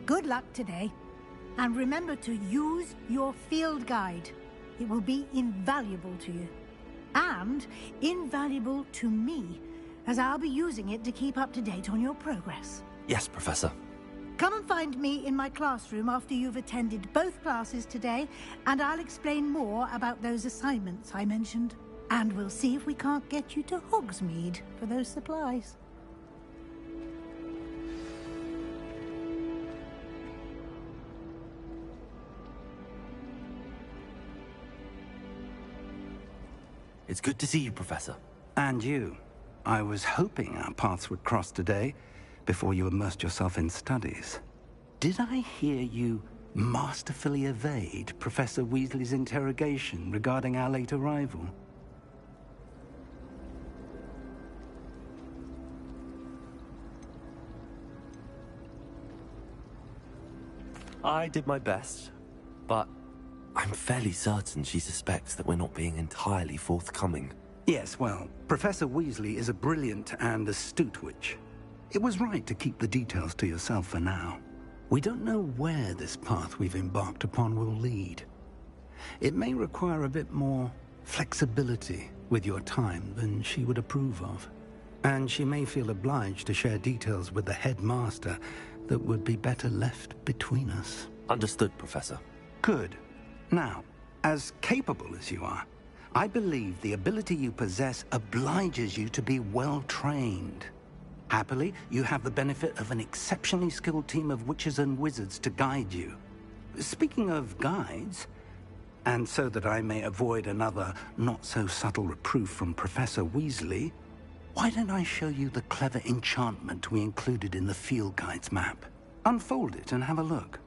Good luck today. And remember to use your field guide. It will be invaluable to you. And invaluable to me, as I'll be using it to keep up to date on your progress. Yes, Professor. Come and find me in my classroom after you've attended both classes today, and I'll explain more about those assignments I mentioned. And we'll see if we can't get you to Hogsmeade for those supplies. It's good to see you, Professor. And you. I was hoping our paths would cross today, before you immersed yourself in studies. Did I hear you masterfully evade Professor Weasley's interrogation regarding our late arrival? I did my best, but I'm fairly certain she suspects that we're not being entirely forthcoming. Yes, well, Professor Weasley is a brilliant and astute witch. It was right to keep the details to yourself for now. We don't know where this path we've embarked upon will lead. It may require a bit more flexibility with your time than she would approve of. And she may feel obliged to share details with the headmaster that would be better left between us. Understood, Professor. Good. Now, as capable as you are, I believe the ability you possess obliges you to be well-trained. Happily, you have the benefit of an exceptionally skilled team of witches and wizards to guide you. Speaking of guides, and so that I may avoid another not-so-subtle reproof from Professor Weasley, why don't I show you the clever enchantment we included in the field guide's map? Unfold it and have a look.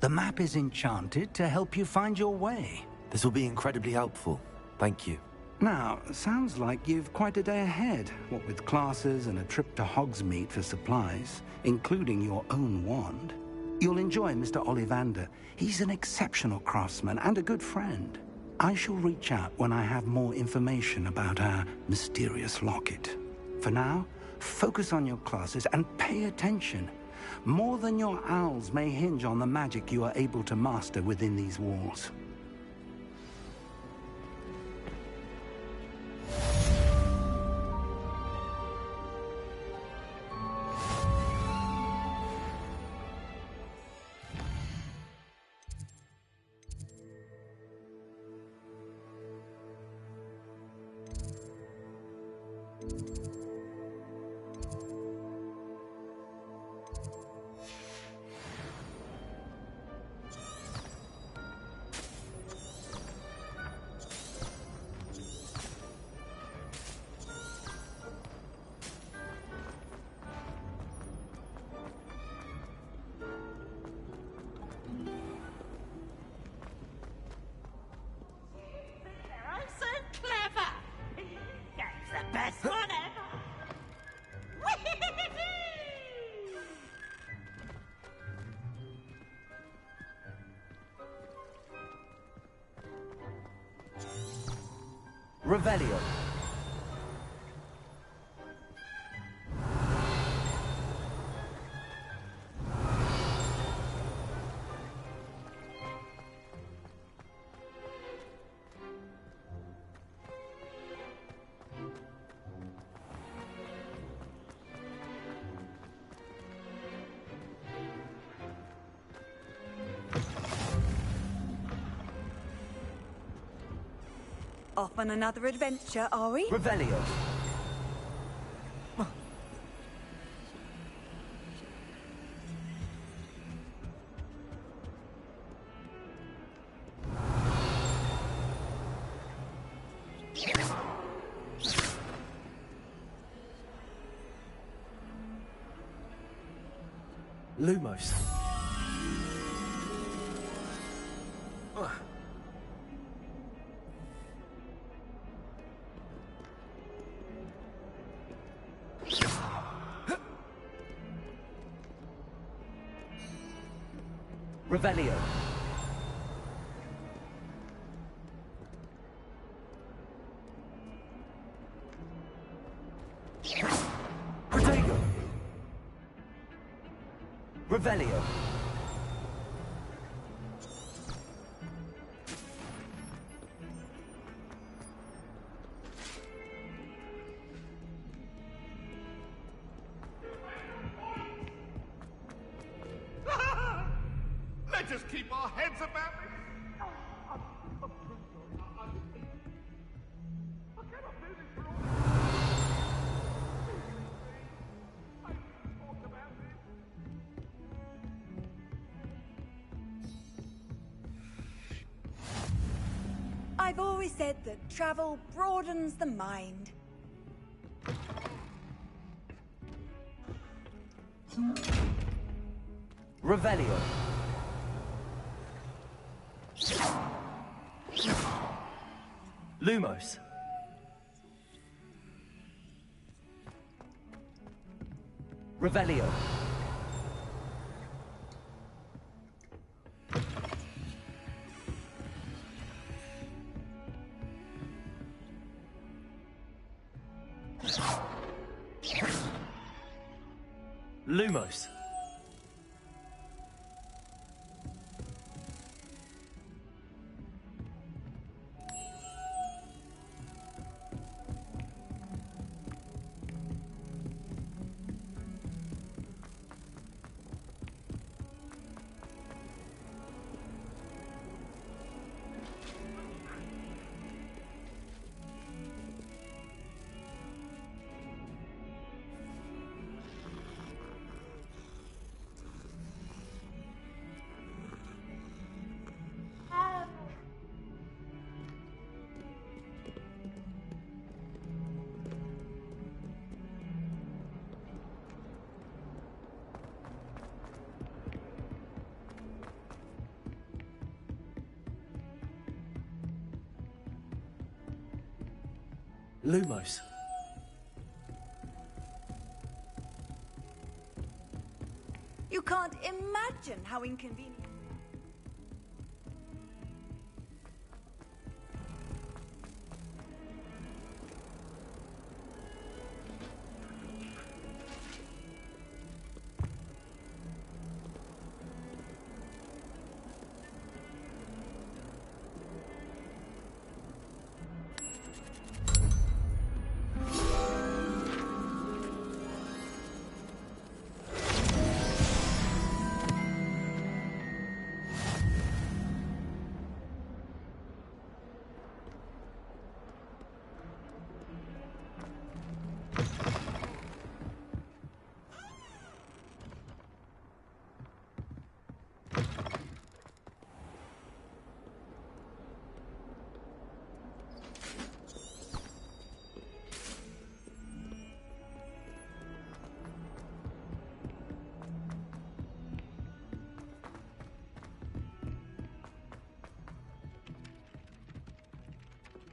The map is enchanted to help you find your way. This will be incredibly helpful. Thank you. Now, sounds like you've quite a day ahead, what with classes and a trip to Hogsmeade for supplies, including your own wand. You'll enjoy Mr. Ollivander. He's an exceptional craftsman and a good friend. I shall reach out when I have more information about our mysterious locket. For now, focus on your classes and pay attention. More than your owls may hinge on the magic you are able to master within these walls. Revelio. Off on another adventure, are we? Revelio. Lumos. Revelio. Protego. Revelio. Let us keep our heads about this. I cannot do this for all. I talk about this. I've always said that travel broadens the mind. Revelio. Lumos. Revelio. Lumos. Lumos. You can't imagine how inconvenient.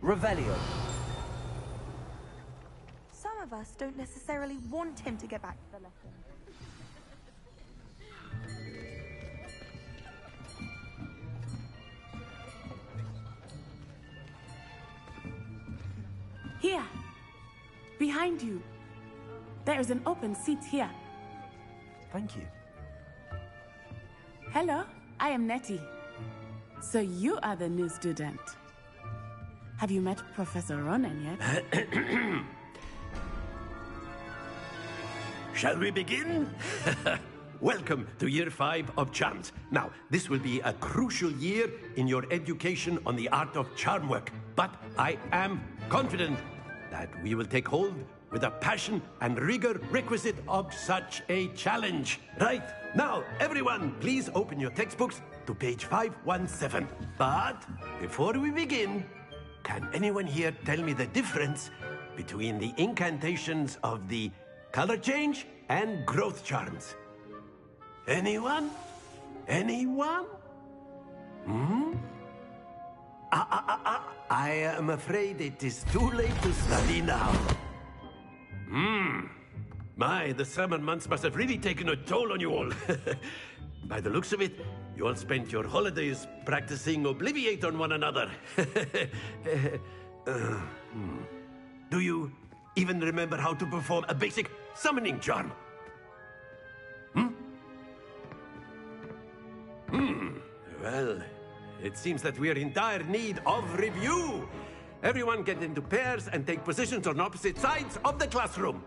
Revelio. Some of us don't necessarily want him to get back to the lesson. Here. Behind you. There is an open seat here. Thank you. Hello, I am Nettie. So you are the new student. Have you met Professor Ronan yet? Shall we begin? Welcome to Year 5 of Charms. Now, this will be a crucial year in your education on the art of charm work. But I am confident that we will take hold with the passion and rigor requisite of such a challenge. Right, now, everyone, please open your textbooks to page 517. But before we begin, can anyone here tell me the difference between the incantations of the color change and growth charms? Anyone? Anyone? I am afraid it is too late to study now. My, the summer months must have really taken a toll on you all. By the looks of it, you all spent your holidays practicing Obliviate on one another. Do you even remember how to perform a basic summoning charm? Well, it seems that we are in dire need of review. Everyone get into pairs and take positions on opposite sides of the classroom.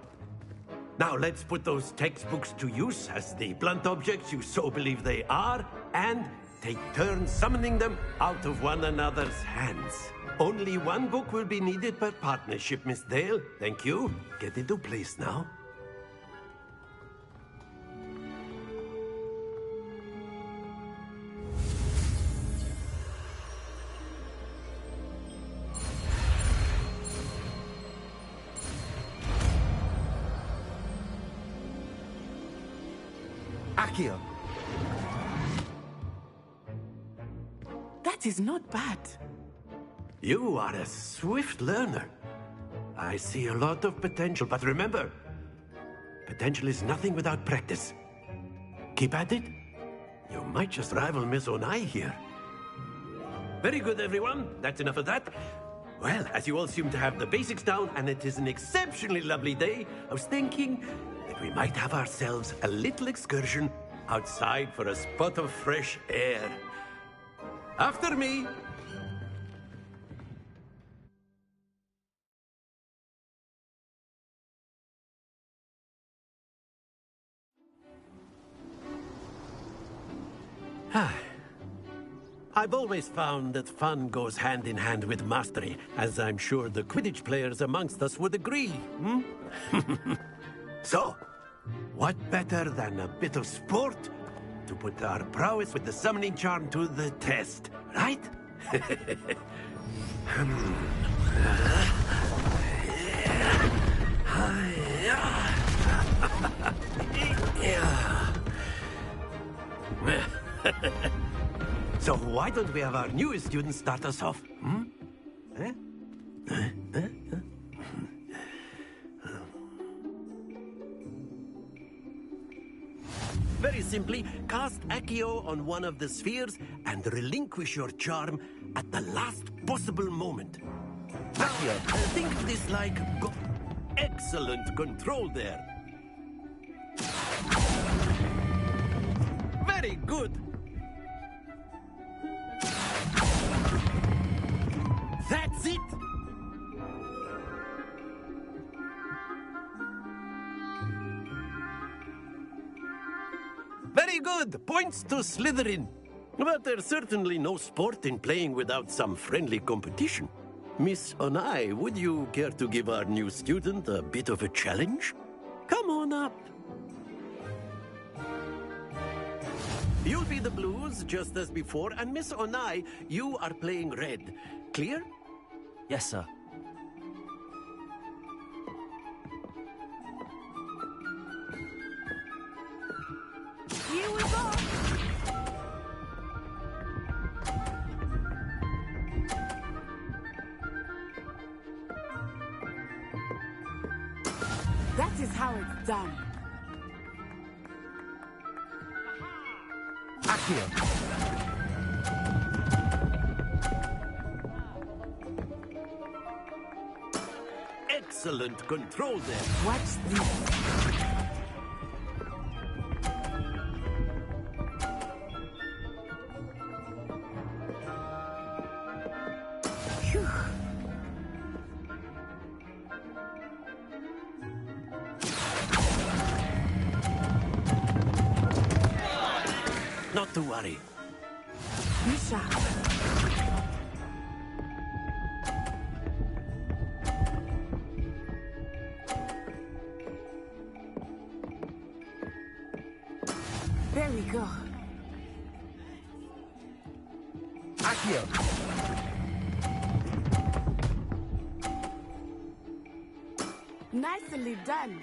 Now let's put those textbooks to use as the blunt objects you so believe they are, and take turns summoning them out of one another's hands. Only one book will be needed per partnership, Miss Dale. Thank you. Get into place now. Accio. That is not bad. You are a swift learner. I see a lot of potential, but remember, potential is nothing without practice. Keep at it. You might just rival Miss Onai here. Very good, everyone. That's enough of that. Well, as you all seem to have the basics down, and it is an exceptionally lovely day, I was thinking that we might have ourselves a little excursion outside for a spot of fresh air. After me. I've always found that fun goes hand in hand with mastery, as I'm sure the Quidditch players amongst us would agree. So, what better than a bit of sport to put our prowess with the summoning charm to the test, right? So why don't we have our newest student start us off? Very simply, cast Accio on one of the spheres and relinquish your charm at the last possible moment. Accio, think of this like... Excellent control there. Very good. That's it! Very good! Points to Slytherin. But there's certainly no sport in playing without some friendly competition. Miss Onai, would you care to give our new student a bit of a challenge? Come on up. You'll be the blues, just as before, and Miss Onai, you are playing red. Clear? Yes, sir. Here we go! That is how it's done. Accio. Excellent control there. Watch this. Not to worry. Be sharp. There we go. Accio. Nicely done.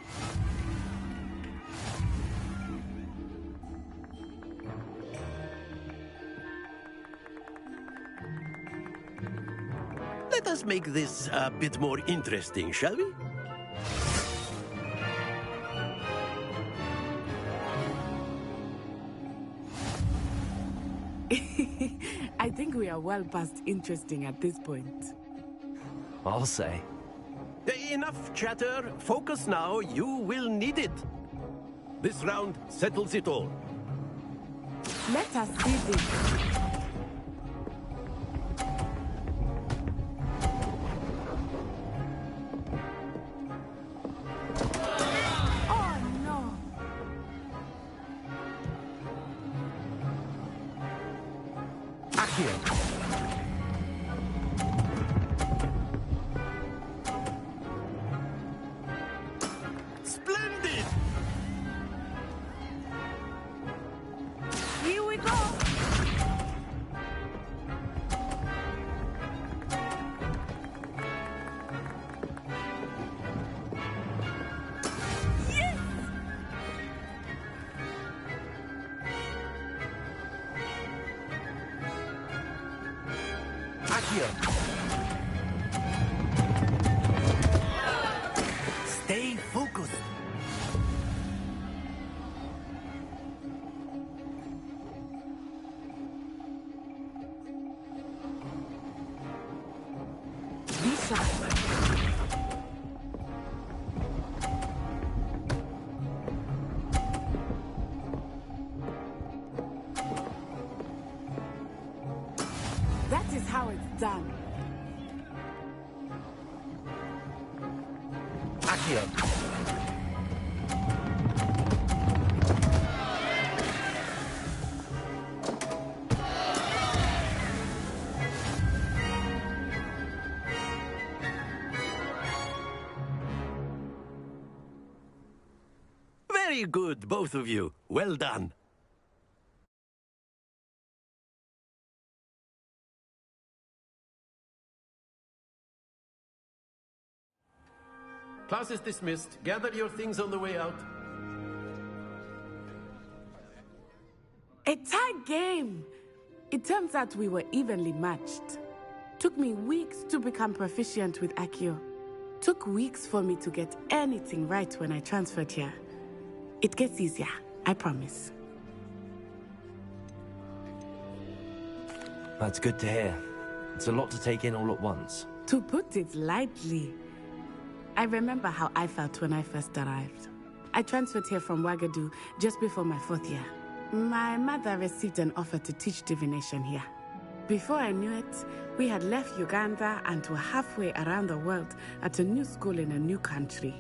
Let us make this a bit more interesting, shall we? I think we are well past interesting at this point. I'll say. Enough chatter. Focus now. You will need it. This round settles it all. Let us see this. Oh no! Accio. Splendid! Here we go! Yes! Accio. Stay focused. Be sharp. That is how it's done. Accio. Very good, both of you. Well done. Class is dismissed. Gather your things on the way out. A tight game! It turns out we were evenly matched. Took me weeks to become proficient with Accio. Took weeks for me to get anything right when I transferred here. It gets easier, I promise. That's good to hear. It's a lot to take in all at once. To put it lightly, I remember how I felt when I first arrived. I transferred here from Wagadu just before my 4th year. My mother received an offer to teach divination here. Before I knew it, we had left Uganda and were halfway around the world at a new school in a new country.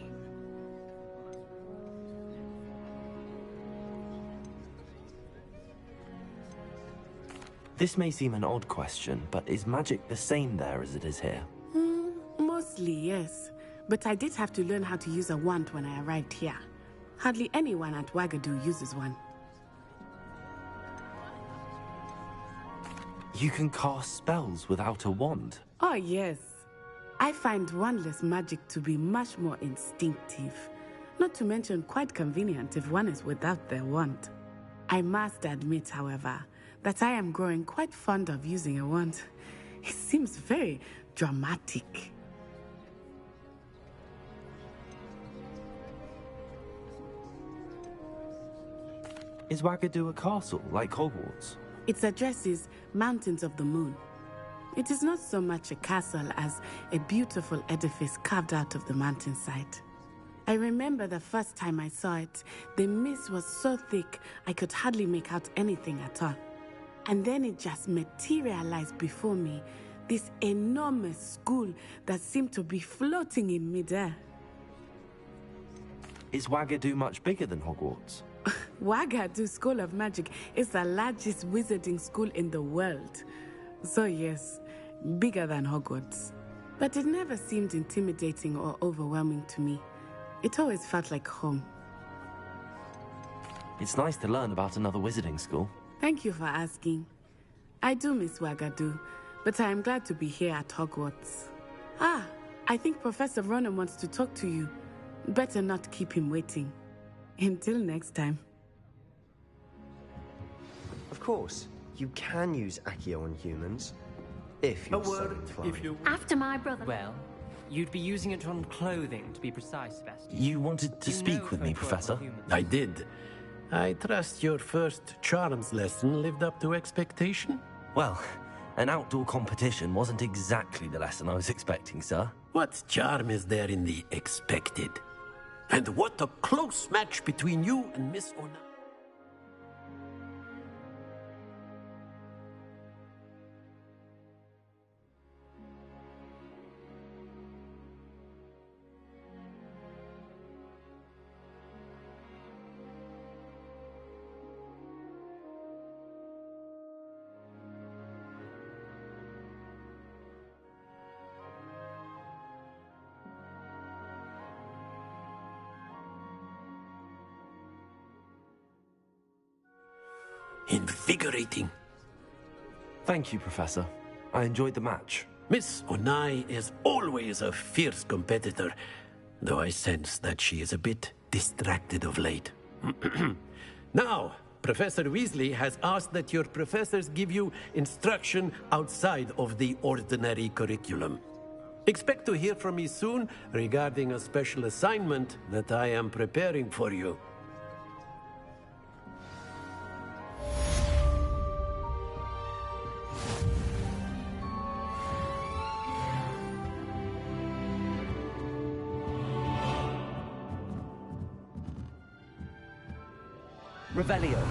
This may seem an odd question, but is magic the same there as it is here? Mostly, yes. But I did have to learn how to use a wand when I arrived here. Hardly anyone at Wagadu uses one. You can cast spells without a wand? Oh, yes. I find wandless magic to be much more instinctive. Not to mention quite convenient if one is without their wand. I must admit, however, that I am growing quite fond of using a wand. It seems very dramatic. Is Wagadu a castle, like Hogwarts? Its address is Mountains of the Moon. It is not so much a castle as a beautiful edifice carved out of the mountainside. I remember the first time I saw it, the mist was so thick I could hardly make out anything at all. And then it just materialized before me, this enormous school that seemed to be floating in midair. Is Wagadu much bigger than Hogwarts? Wagadu School of Magic is the largest wizarding school in the world. So yes, bigger than Hogwarts. But it never seemed intimidating or overwhelming to me. It always felt like home. It's nice to learn about another wizarding school. Thank you for asking. I do miss Wagadu, but I am glad to be here at Hogwarts. Ah, I think Professor Ronan wants to talk to you. Better not keep him waiting. Until next time. Of course, you can use Accio on humans, if you're so inclined. After my brother. Well, you'd be using it on clothing, to be precise, Sebastian. You wanted to speak with me, Professor? I did. I trust your first charms lesson lived up to expectation? Well, an outdoor competition wasn't exactly the lesson I was expecting, sir. What charm is there in the expected? And what a close match between you and Miss Ona. Invigorating. Thank you, Professor. I enjoyed the match. Miss Onai is always a fierce competitor, though I sense that she is a bit distracted of late. Now, Professor Weasley has asked that your professors give you instruction outside of the ordinary curriculum. Expect to hear from me soon regarding a special assignment that I am preparing for you. Revelio.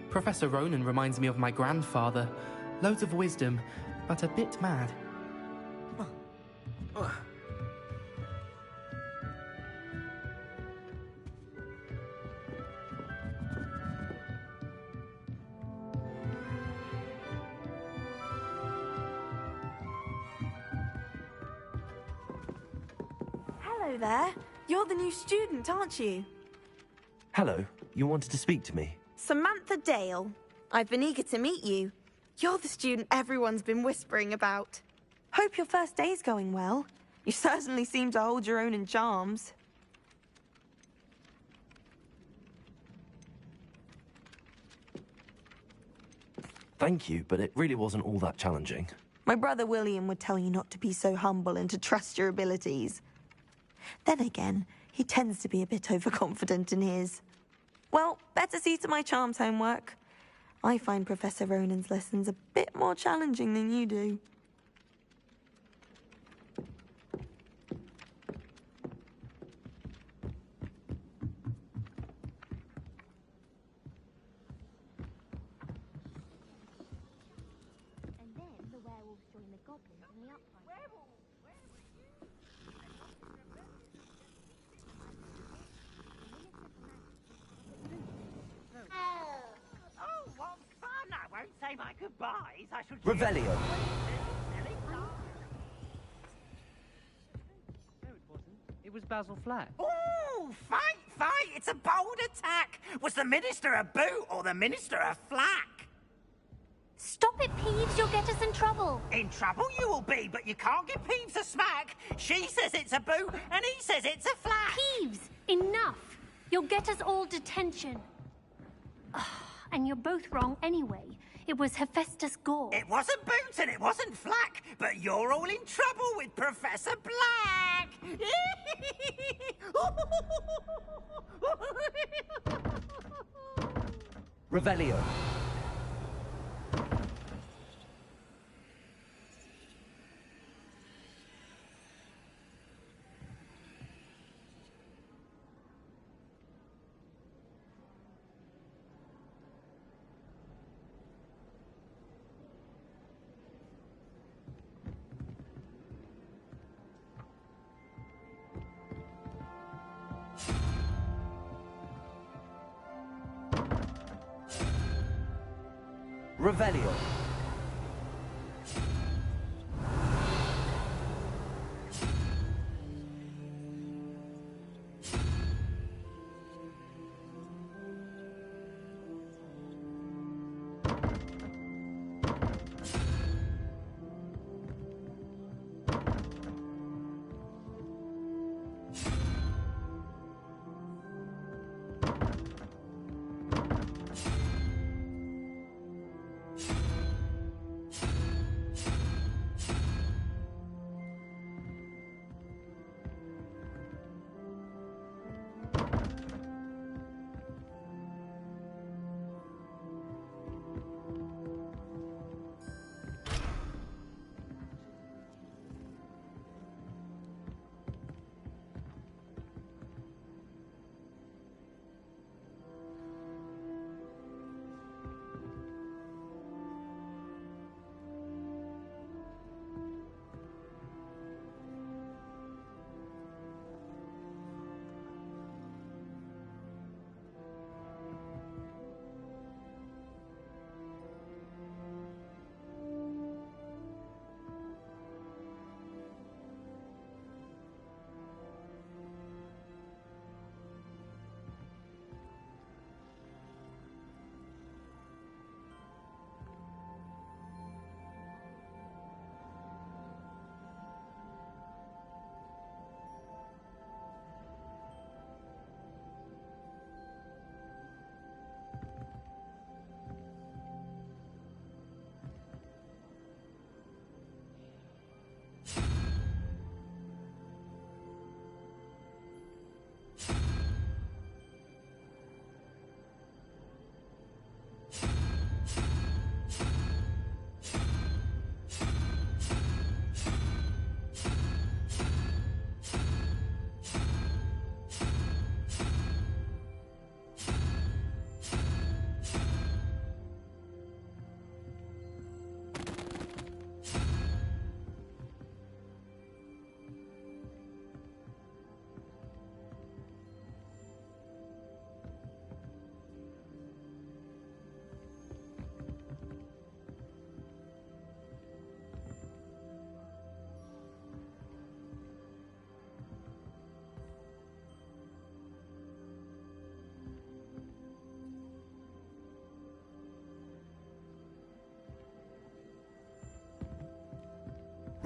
Professor Ronan reminds me of my grandfather. Loads of wisdom, but a bit mad. Hello there. You're the new student, aren't you? Hello. You wanted to speak to me? Samantha Dale. I've been eager to meet you. You're the student everyone's been whispering about. Hope your first day's going well. You certainly seem to hold your own in charms. Thank you, but it really wasn't all that challenging. My brother William would tell you not to be so humble and to trust your abilities. Then again, he tends to be a bit overconfident in his. Well, better see to my charms homework. I find Professor Ronan's lessons a bit more challenging than you do. And then the werewolves join the goblins in the upright. Oh, what fun! I won't say my goodbyes. I shall... Revelio. No, it wasn't. It was Basil Flack. Oh, fight, fight! It's a bold attack! Was the Minister a boot or the Minister a flack? Stop it, Peeves! You'll get us in trouble! In trouble you will be, but you can't give Peeves a smack. She says it's a boot, and he says it's a flack. Peeves! Enough! You'll get us all detention. And you're both wrong anyway. It was Hephaestus Gore. It wasn't Boots and it wasn't Flack, but you're all in trouble with Professor Black! Revelio. Revelio.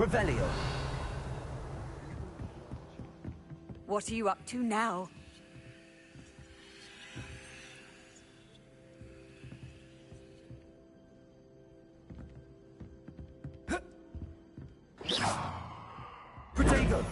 Revelio. What are you up to now? Protego.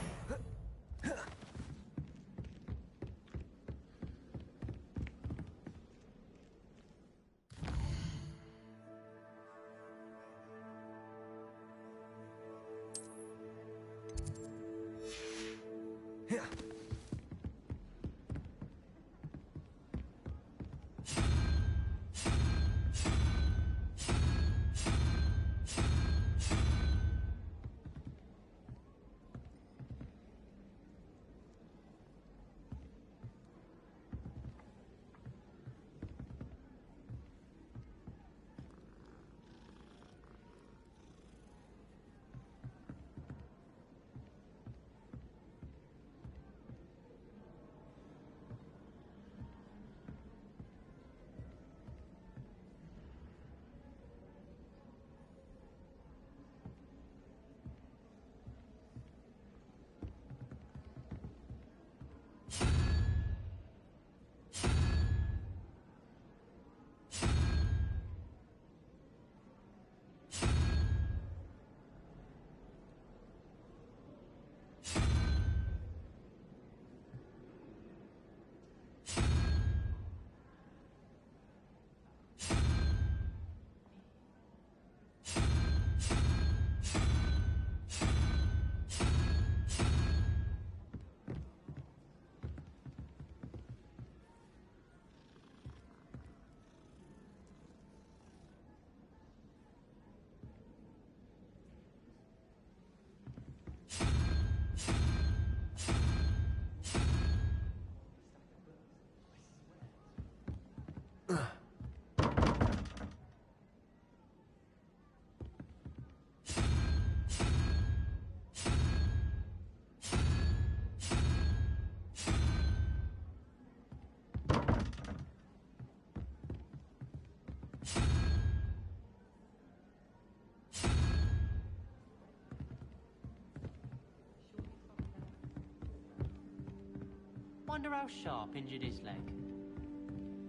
wonder how Sharp injured his leg.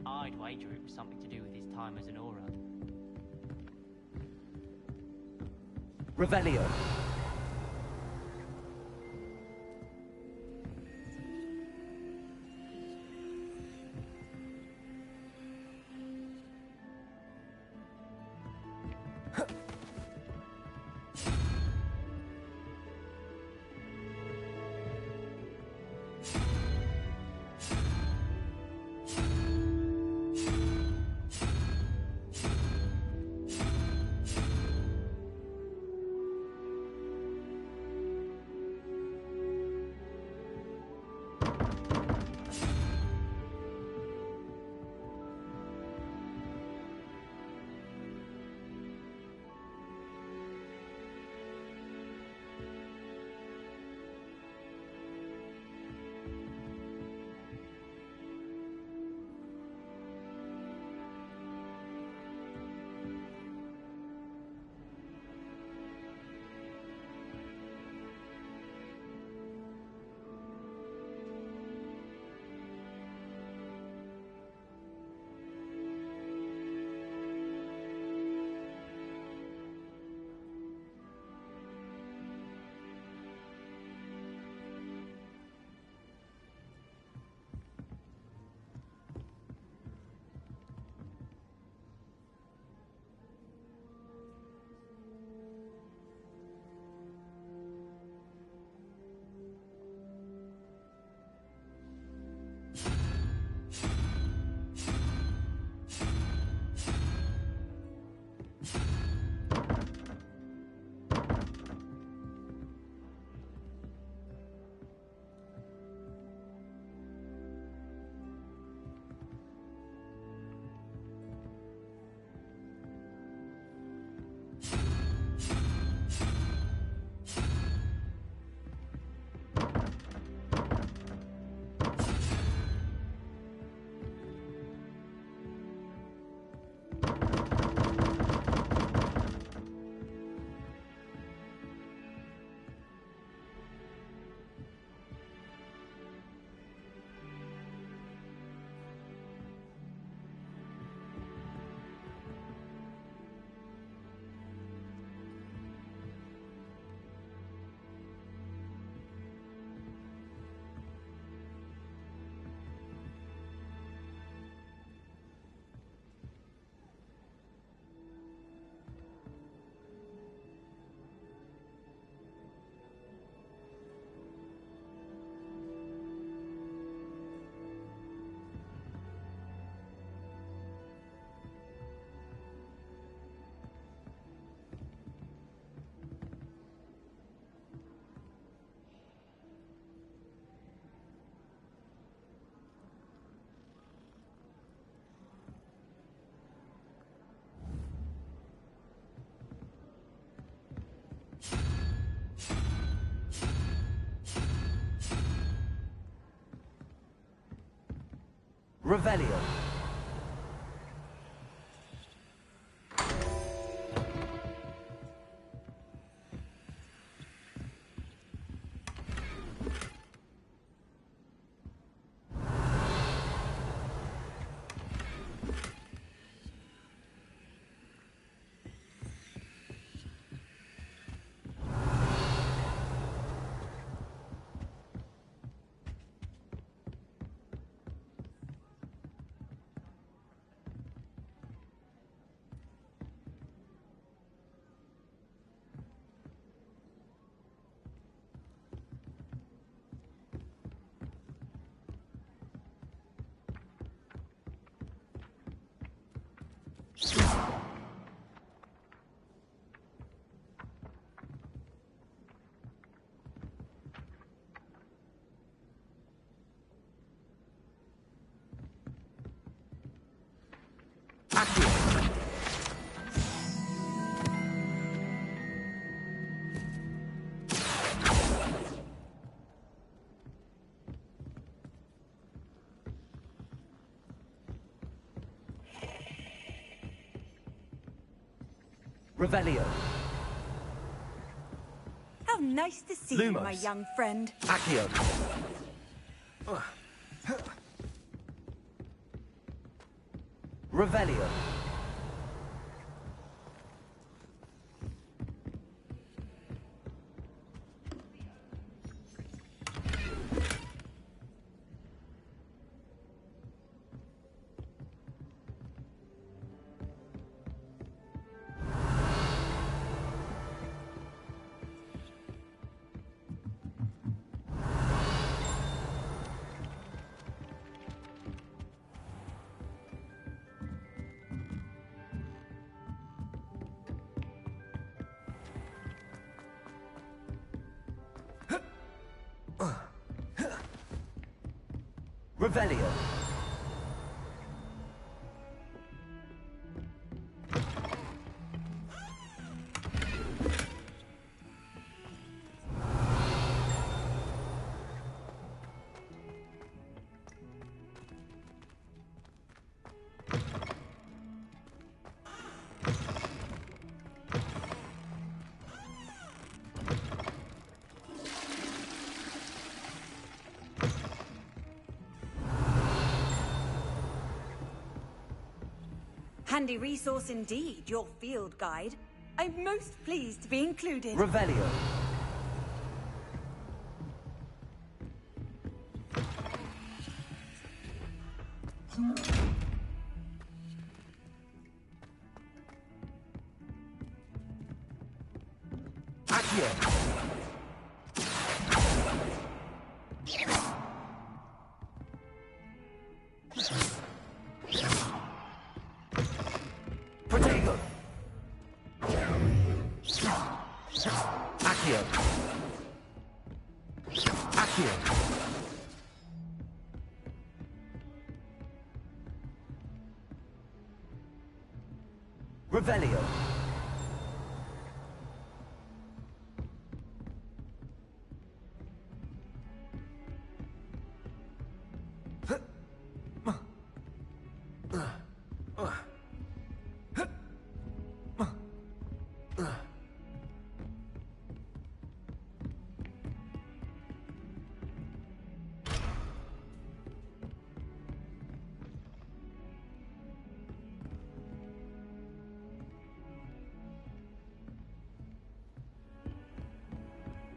I'd wager it was something to do with his time as an aura. Revelio. Revelio. Revelio. How nice to see you, my young friend. Accio. Revelio. Revelio. Handy resource indeed, your field guide. I'm most pleased to be included. Revelio. Revelio.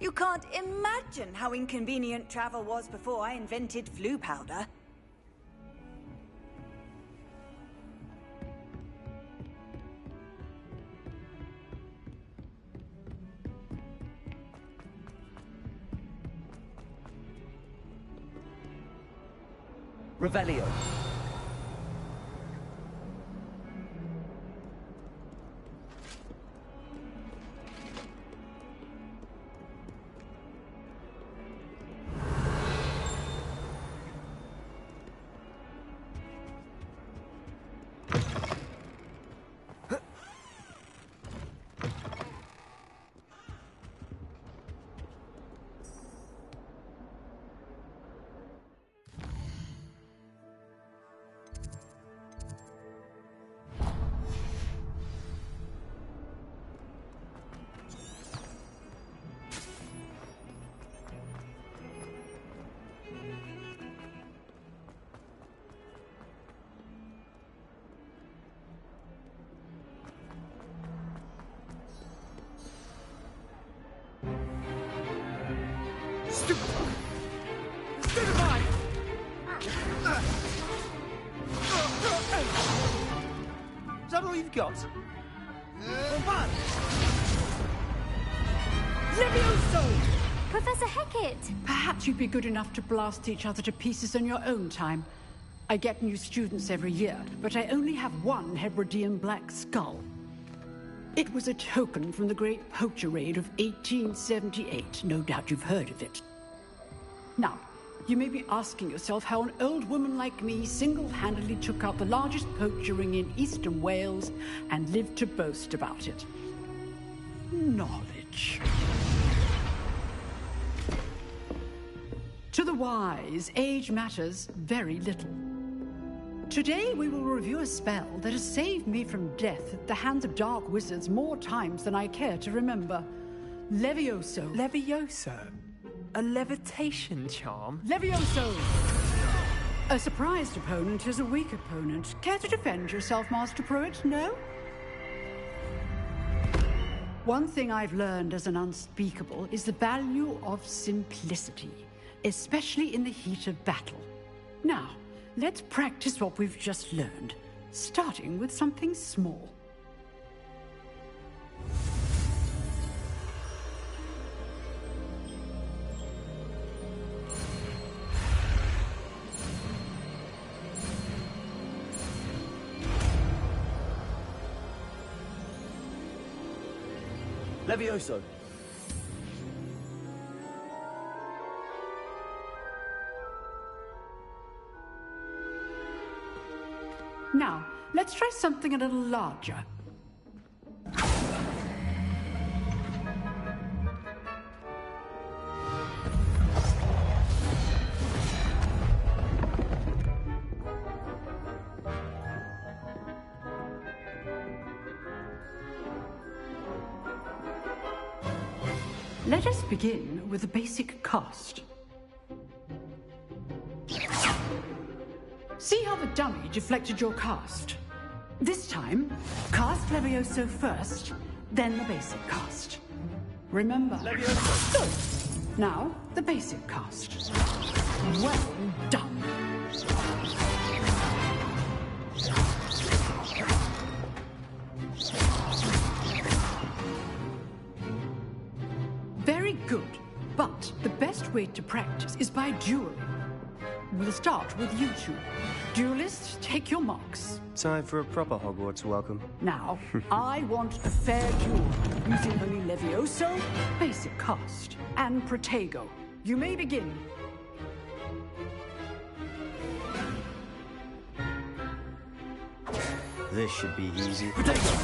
You can't imagine how inconvenient travel was before I invented flu powder. Revelio. Is that all you've got? Levioso! Professor Hecat! Perhaps you'd be good enough to blast each other to pieces on your own time. I get new students every year, but I only have one Hebridean black skull. It was a token from the Great Poacher Raid of 1878. No doubt you've heard of it. Now, you may be asking yourself how an old woman like me single-handedly took out the largest poacher ring in eastern Wales and lived to boast about it. Knowledge. To the wise, age matters very little. Today we will review a spell that has saved me from death at the hands of dark wizards more times than I care to remember. Levioso. Levioso? A levitation charm? Levioso! A surprised opponent is a weak opponent. Care to defend yourself, Master Pruitt? No? One thing I've learned as an unspeakable is the value of simplicity, especially in the heat of battle. Now, let's practice what we've just learned, starting with something small. Levioso! Now, let's try something a little larger. Let us begin with the basic cast. See how the dummy deflected your cast? This time, cast Levioso first, then the basic cast. Remember. Levioso. Good. Now, the basic cast. Well done. Very good, but the best way to practice is by dueling. We'll start with you two. Duelists, take your marks. Time for a proper Hogwarts welcome. Now, I want a fair duel, using only Levioso, basic cast, and Protego. You may begin. This should be easy. Protego!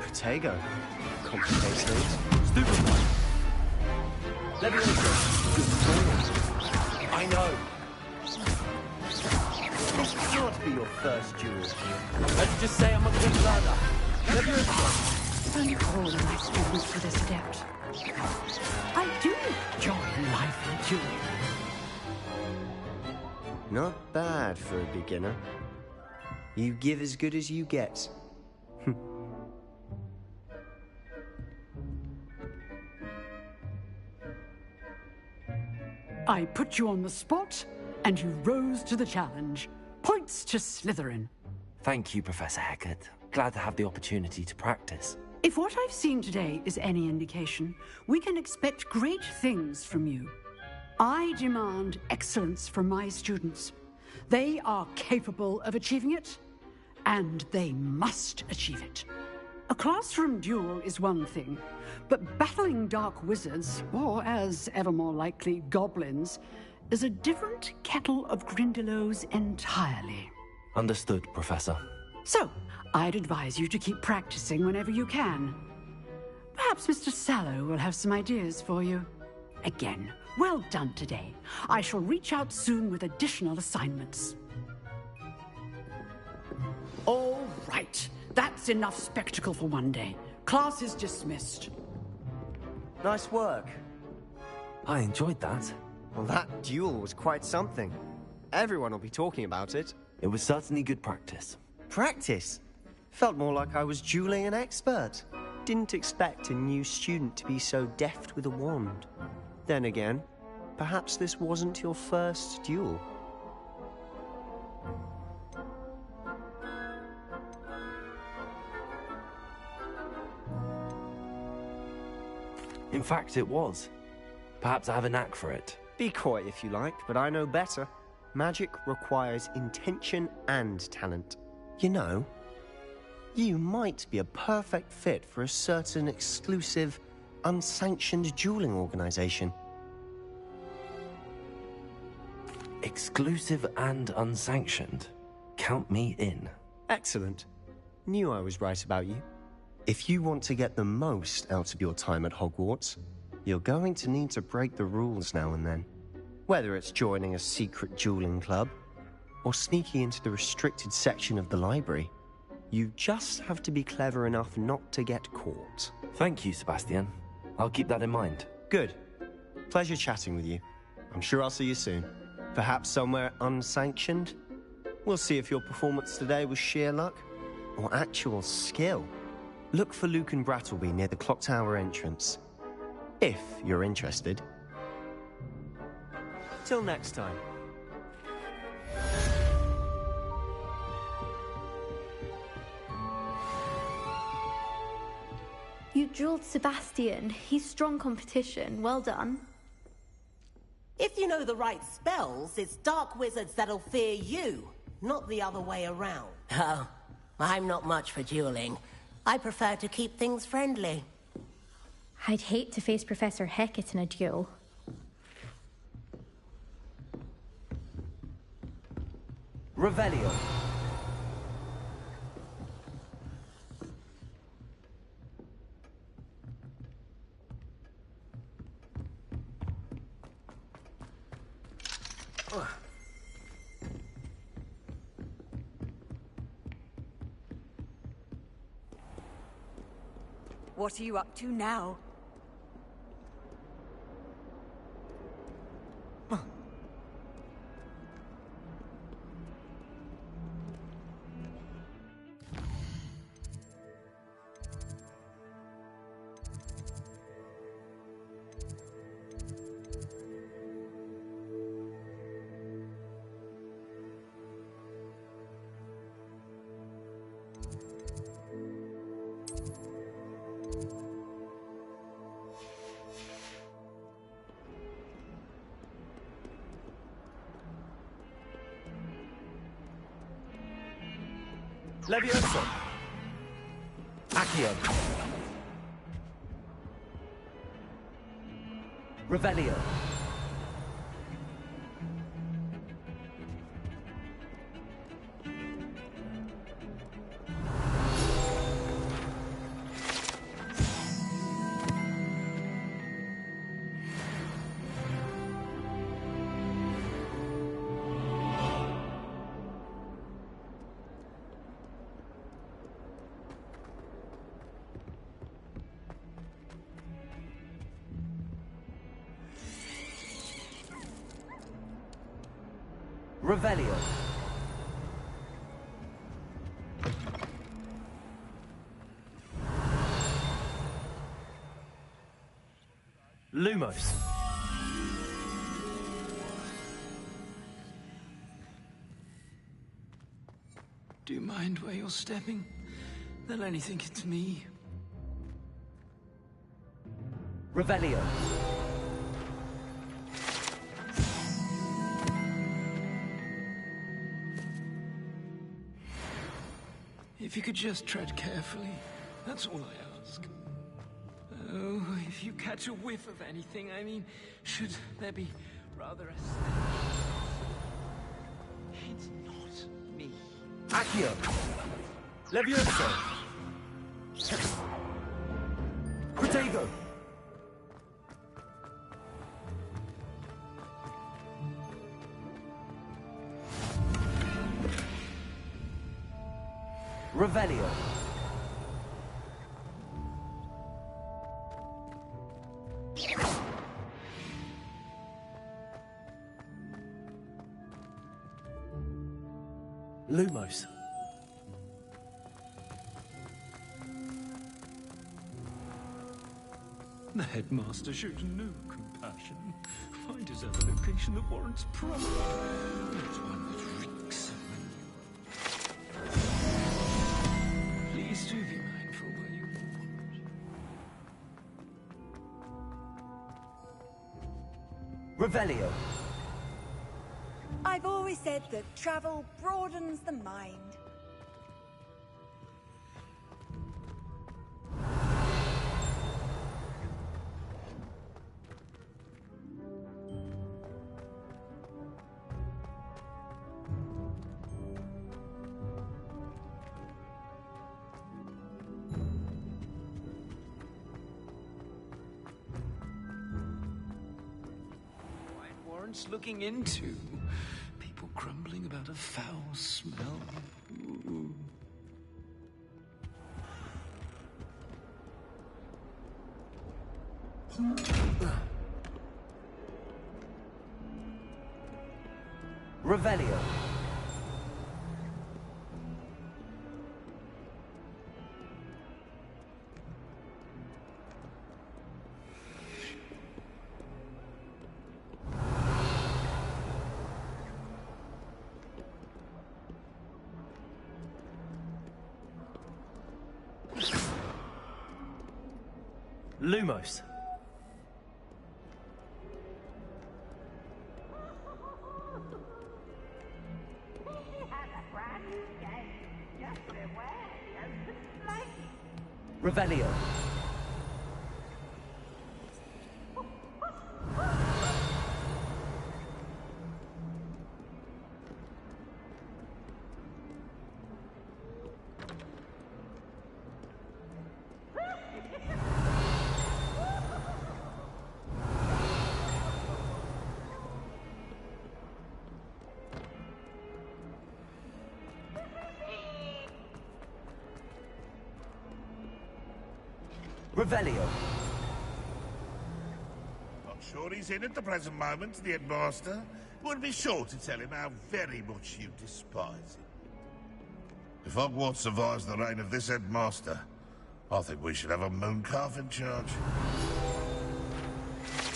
Protego? Complicates things. Stupid one! Levioso! I know! This can't be your first duel. Let's just say I'm a good learner. Levioso! Thank all of my students for this adept. I do enjoy life and dueling. Not bad for a beginner. You give as good as you get. I put you on the spot, and you rose to the challenge. Points to Slytherin. Thank you, Professor Hecat. Glad to have the opportunity to practice. If what I've seen today is any indication, we can expect great things from you. I demand excellence from my students. They are capable of achieving it, and they must achieve it. A classroom duel is one thing, but battling dark wizards, or as ever more likely, goblins, is a different kettle of Grindylows entirely. Understood, Professor. So, I'd advise you to keep practicing whenever you can. Perhaps Mr. Sallow will have some ideas for you. Again, well done today. I shall reach out soon with additional assignments. All right. That's enough spectacle for one day. Class is dismissed. Nice work. I enjoyed that. Well, that duel was quite something. Everyone will be talking about it. It was certainly good practice. Practice? Felt more like I was dueling an expert. Didn't expect a new student to be so deft with a wand. Then again, perhaps this wasn't your first duel. In fact, it was. Perhaps I have a knack for it. Be coy if you like, but I know better. Magic requires intention and talent. You know, you might be a perfect fit for a certain exclusive, unsanctioned dueling organization. Exclusive and unsanctioned? Count me in. Excellent. Knew I was right about you. If you want to get the most out of your time at Hogwarts, you're going to need to break the rules now and then. Whether it's joining a secret dueling club, or sneaking into the restricted section of the library, you just have to be clever enough not to get caught. Thank you, Sebastian. I'll keep that in mind. Good. Pleasure chatting with you. I'm sure I'll see you soon. Perhaps somewhere unsanctioned? We'll see if your performance today was sheer luck or actual skill. Look for Luke and Brattleby near the clock tower entrance, if you're interested. Till next time. You drilled Sebastian. He's strong competition. Well done. If you know the right spells, it's dark wizards that'll fear you, not the other way around. Oh, I'm not much for dueling. I prefer to keep things friendly. I'd hate to face Professor Hecat in a duel. Revelio. What are you up to now? Levioso. Accio. Revelio. Revelio. Lumos. Do you mind where you're stepping? They'll only think it's me. Revelio. If you could just tread carefully, that's all I ask. Oh, if you catch a whiff of anything, I mean, should there be rather a... It's not me. Accio. Levioso. Protego. Revelio. Lumos. The headmaster shows no compassion. I deserve a location that warrants pride. Not one that reeks of manure. Please do be mindful where you walk. Revelio. I've always said that travel broadens the mind. Looking into. People grumbling about a foul smell. Ooh. Revelio. Lumos. Revelio. Revelio. Not sure he's in at the present moment, the headmaster. Would be sure to tell him how very much you despise him. If Hogwarts survives the reign of this headmaster, I think we should have a mooncalf in charge.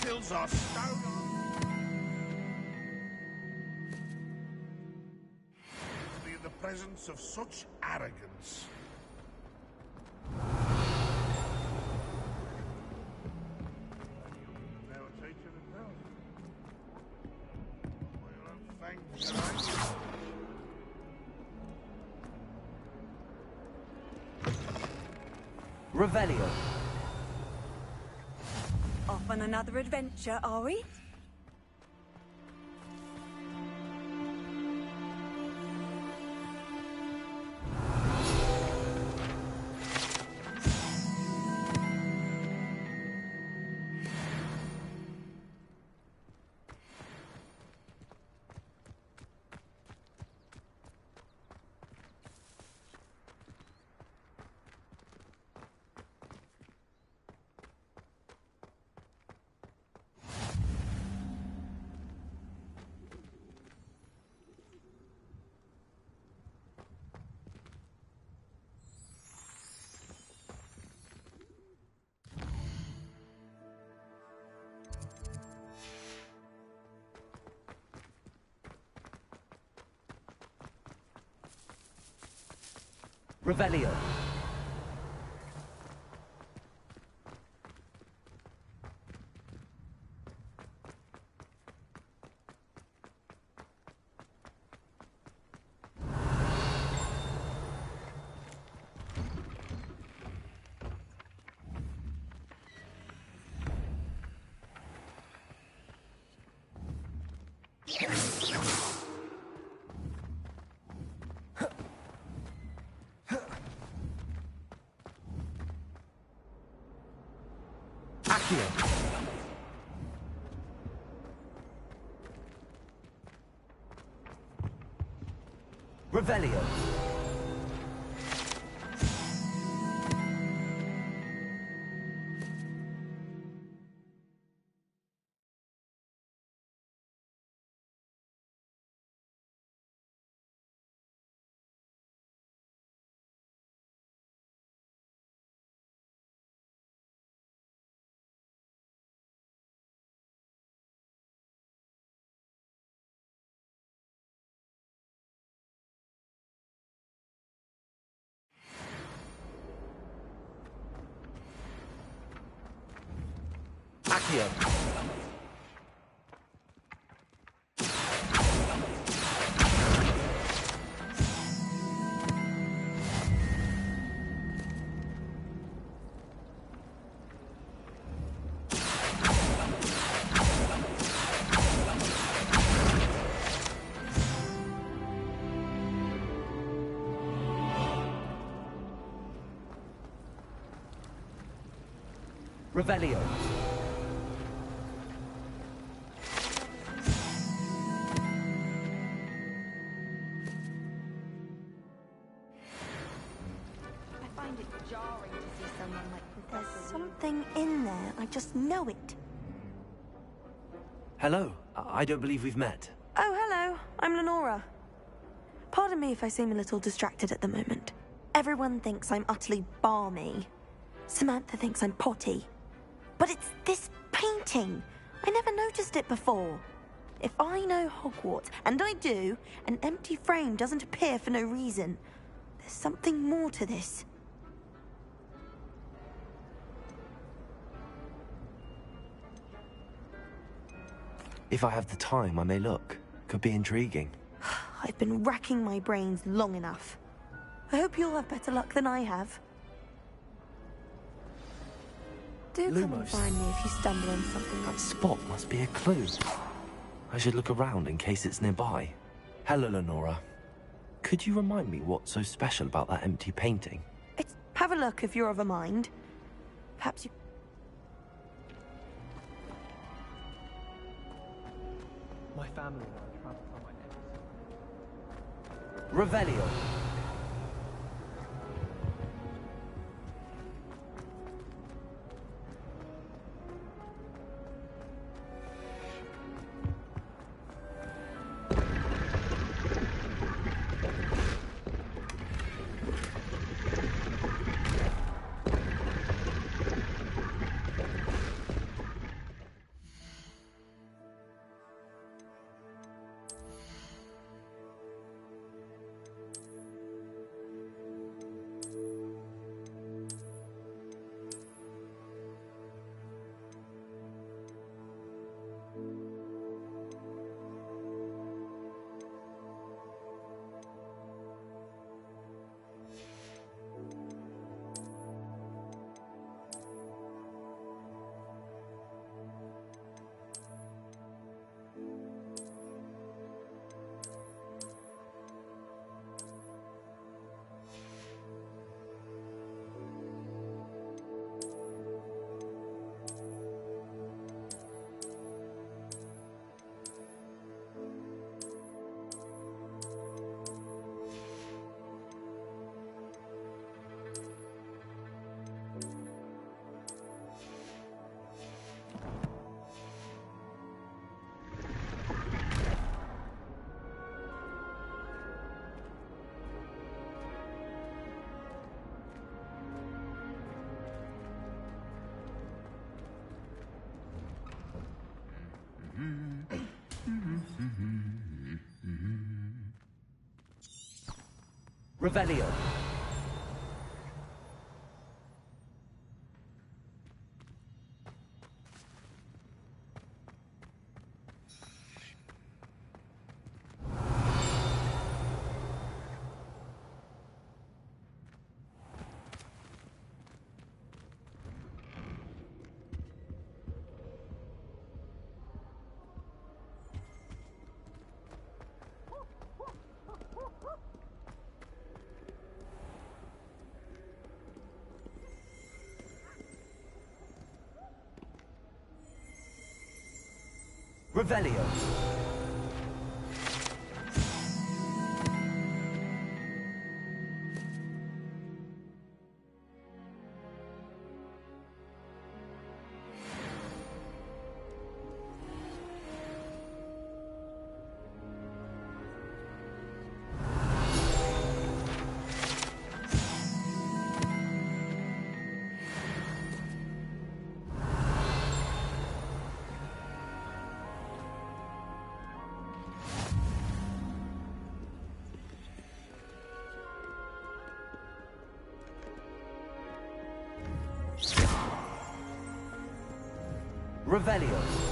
Hills are stone on. To be in the presence of such arrogance. Revelio. Off on another adventure, are we? Revelio. Revelio. Accio. Revelio. There's something in there. I just know it. Hello. I don't believe we've met. Oh, hello. I'm Lenora. Pardon me if I seem a little distracted at the moment. Everyone thinks I'm utterly balmy. Samantha thinks I'm potty. But it's this painting. I never noticed it before. If I know Hogwarts, and I do, an empty frame doesn't appear for no reason. There's something more to this. If I have the time, I may look. Could be intriguing. I've been racking my brains long enough. I hope you'll have better luck than I have. Do come and Lumos. find me if you stumble on something. That spot must be a clue. I should look around in case it's nearby. Hello, Lenora. Could you remind me what's so special about that empty painting? Have a look if you're of a mind. Perhaps you... My family and I traveled on my Revelio. Revelio. Revelio. Revelio.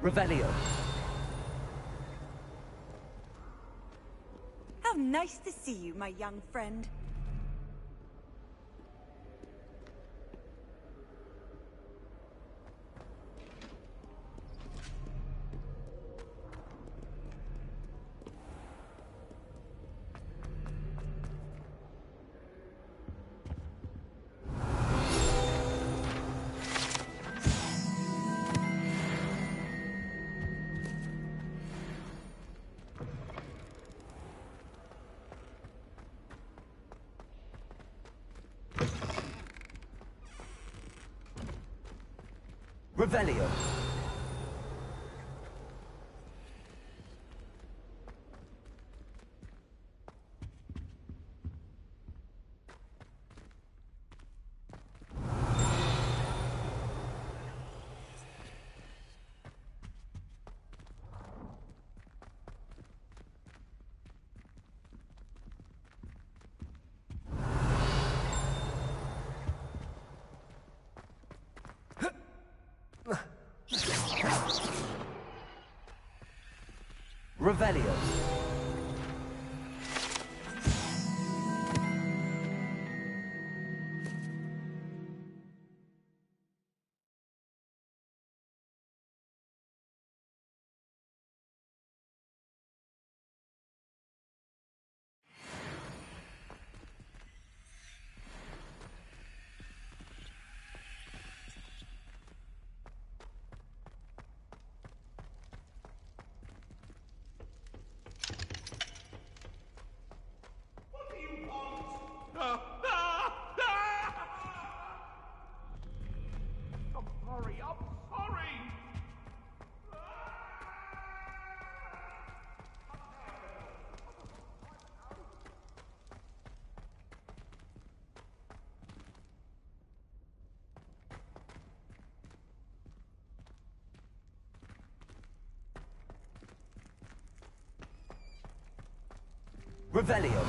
Revelio. How nice to see you, my young friend. Revelio. Revelio. Revelio.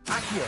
Accio.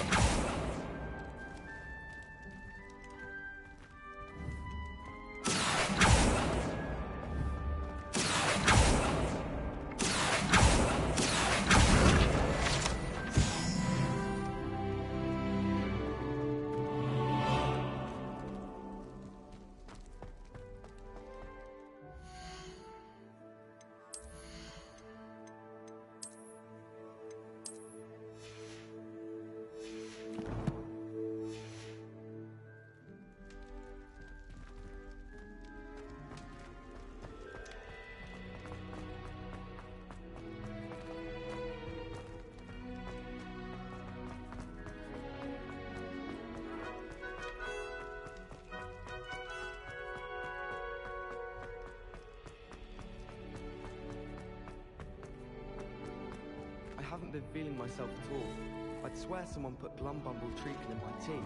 I haven't been feeling myself at all. I'd swear someone put Glumbumble treacle in my tea.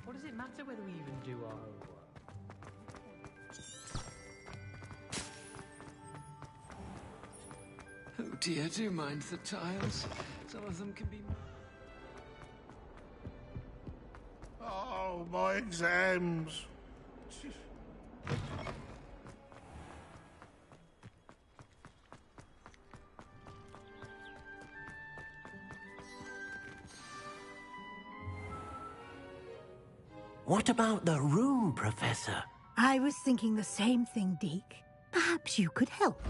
What does it matter whether we even do our homework? Oh dear, do mind the tiles. Some of them can be... Oh, my exams. What about the room, Professor? I was thinking the same thing, Deke. Perhaps you could help.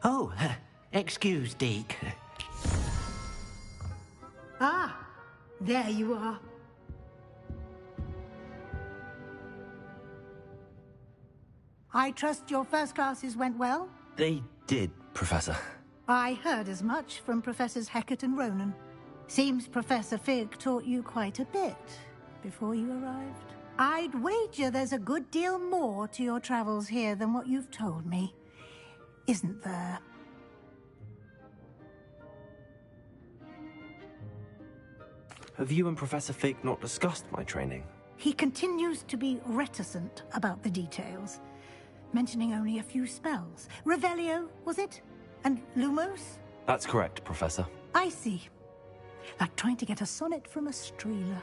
Oh, excuse, Deke. There you are. I trust your first classes went well? They did, Professor. I heard as much from Professors Hecat and Ronan. Seems Professor Fig taught you quite a bit before you arrived. I'd wager there's a good deal more to your travels here than what you've told me. Isn't there? Have you and Professor Fig not discussed my training? He continues to be reticent about the details, mentioning only a few spells. Revelio, was it? And Lumos? That's correct, Professor. I see. Like trying to get a sonnet from a streeler.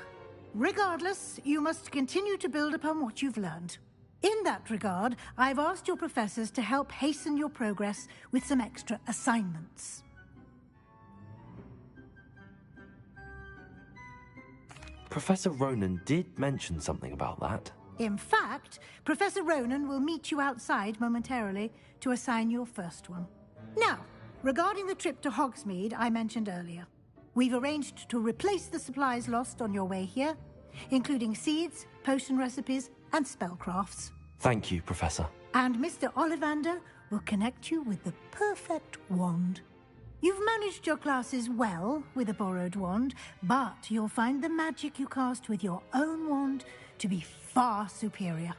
Regardless, you must continue to build upon what you've learned. In that regard, I've asked your professors to help hasten your progress with some extra assignments. Professor Ronan did mention something about that. In fact, Professor Ronan will meet you outside momentarily to assign your first one. Now, regarding the trip to Hogsmeade I mentioned earlier, we've arranged to replace the supplies lost on your way here, including seeds, potion recipes, and spellcrafts. Thank you, Professor. And Mr. Ollivander will connect you with the perfect wand. You've managed your classes well with a borrowed wand, but you'll find the magic you cast with your own wand to be far superior.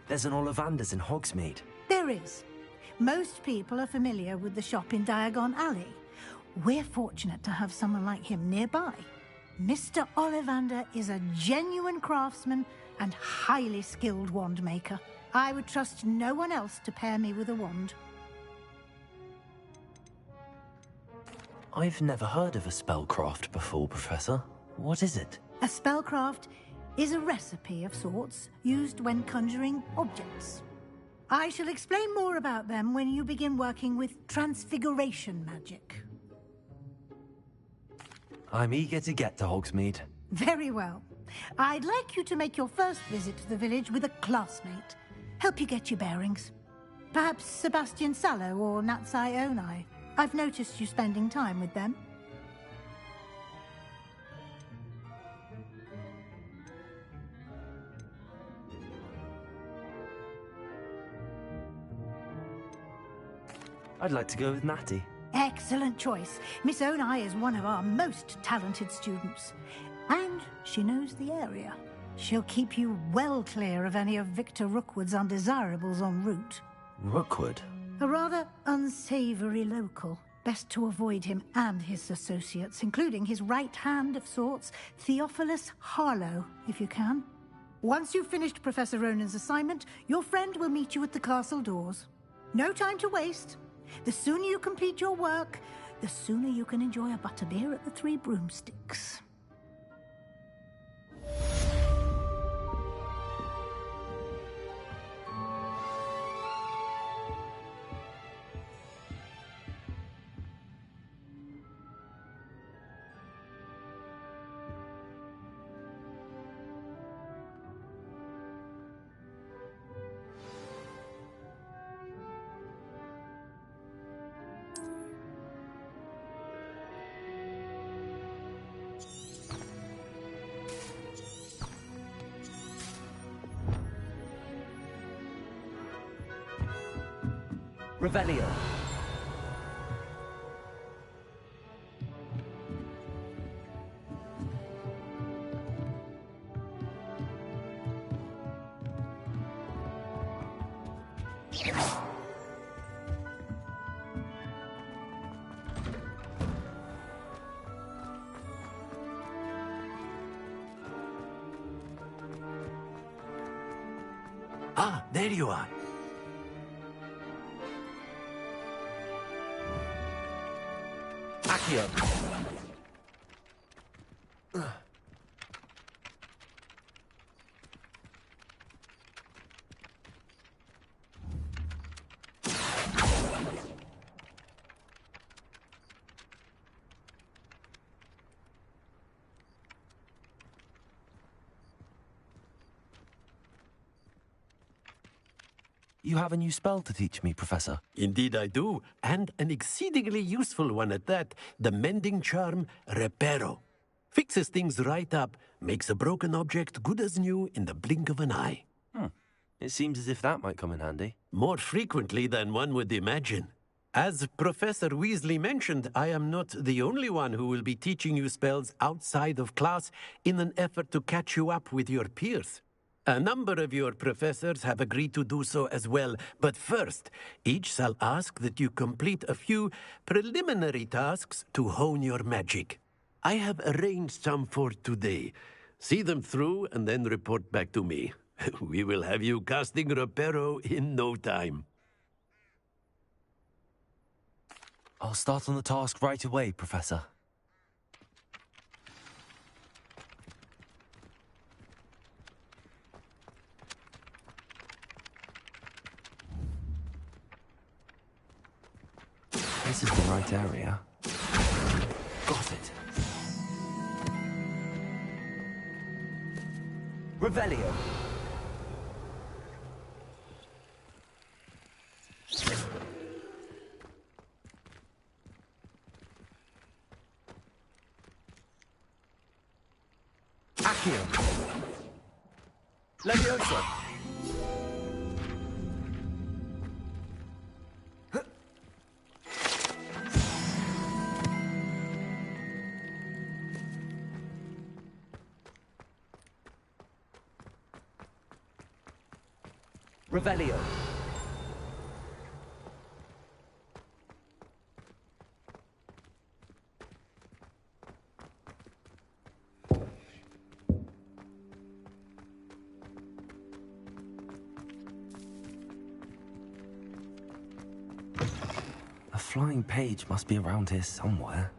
There's an Ollivander's in Hogsmeade. There is. Most people are familiar with the shop in Diagon Alley. We're fortunate to have someone like him nearby. Mr. Ollivander is a genuine craftsman and highly skilled wand maker. I would trust no one else to pair me with a wand. I've never heard of a spellcraft before, Professor. What is it? A spellcraft is a recipe of sorts used when conjuring objects. I shall explain more about them when you begin working with transfiguration magic. I'm eager to get to Hogsmeade. Very well. I'd like you to make your first visit to the village with a classmate. Help you get your bearings. Perhaps Sebastian Sallow or Natsai Onai. I've noticed you spending time with them. I'd like to go with Natty. Excellent choice. Miss Onai is one of our most talented students. And she knows the area. She'll keep you well clear of any of Victor Rookwood's undesirables en route. Rookwood? A rather unsavory local. Best to avoid him and his associates, including his right hand of sorts, Theophilus Harlow, if you can. Once you've finished Professor Ronan's assignment, your friend will meet you at the castle doors. No time to waste. The sooner you complete your work, the sooner you can enjoy a butterbeer at the Three Broomsticks. Revelio. Ah, there you are. Accio. You have a new spell to teach me, Professor. Indeed I do, and an exceedingly useful one at that, the mending charm Reparo. Fixes things right up, makes a broken object good as new in the blink of an eye. It seems as if that might come in handy. More frequently than one would imagine. As Professor Weasley mentioned, I am not the only one who will be teaching you spells outside of class in an effort to catch you up with your peers. A number of your professors have agreed to do so as well, but first, each shall ask that you complete a few preliminary tasks to hone your magic. I have arranged some for today. See them through and then report back to me. We will have you casting Reparo in no time. I'll start on the task right away, Professor. This is the right area. Got it. Revelio. Accio. Leviosa. Revelio. A flying page must be around here somewhere.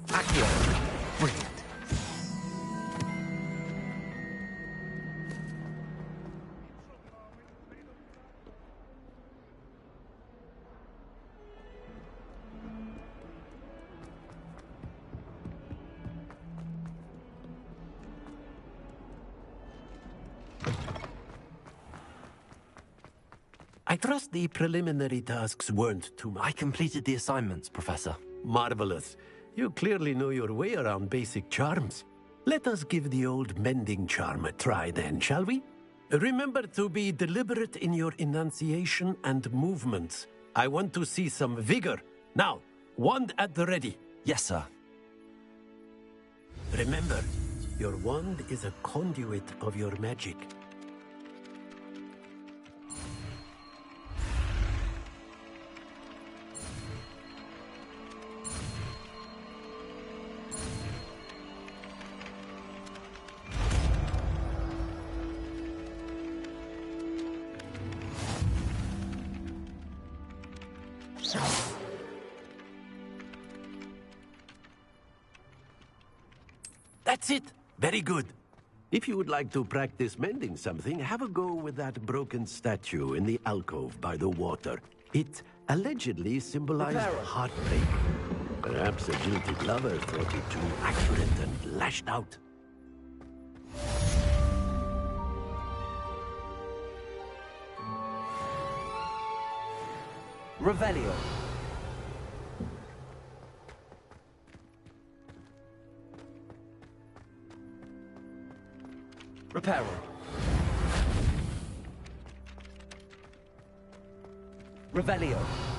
Accio. Brilliant. I trust the preliminary tasks weren't too much. I completed the assignments, Professor. Marvelous. You clearly know your way around basic charms. Let us give the old mending charm a try then, shall we? Remember to be deliberate in your enunciation and movements. I want to see some vigor. Now, wand at the ready. Yes, sir. Remember, your wand is a conduit of your magic. That's it. Very good. If you would like to practice mending something, have a go with that broken statue in the alcove by the water. It allegedly symbolized heartbreak. Perhaps a jilted lover thought it too accurate and lashed out. Revelio. Reparo. Revelio.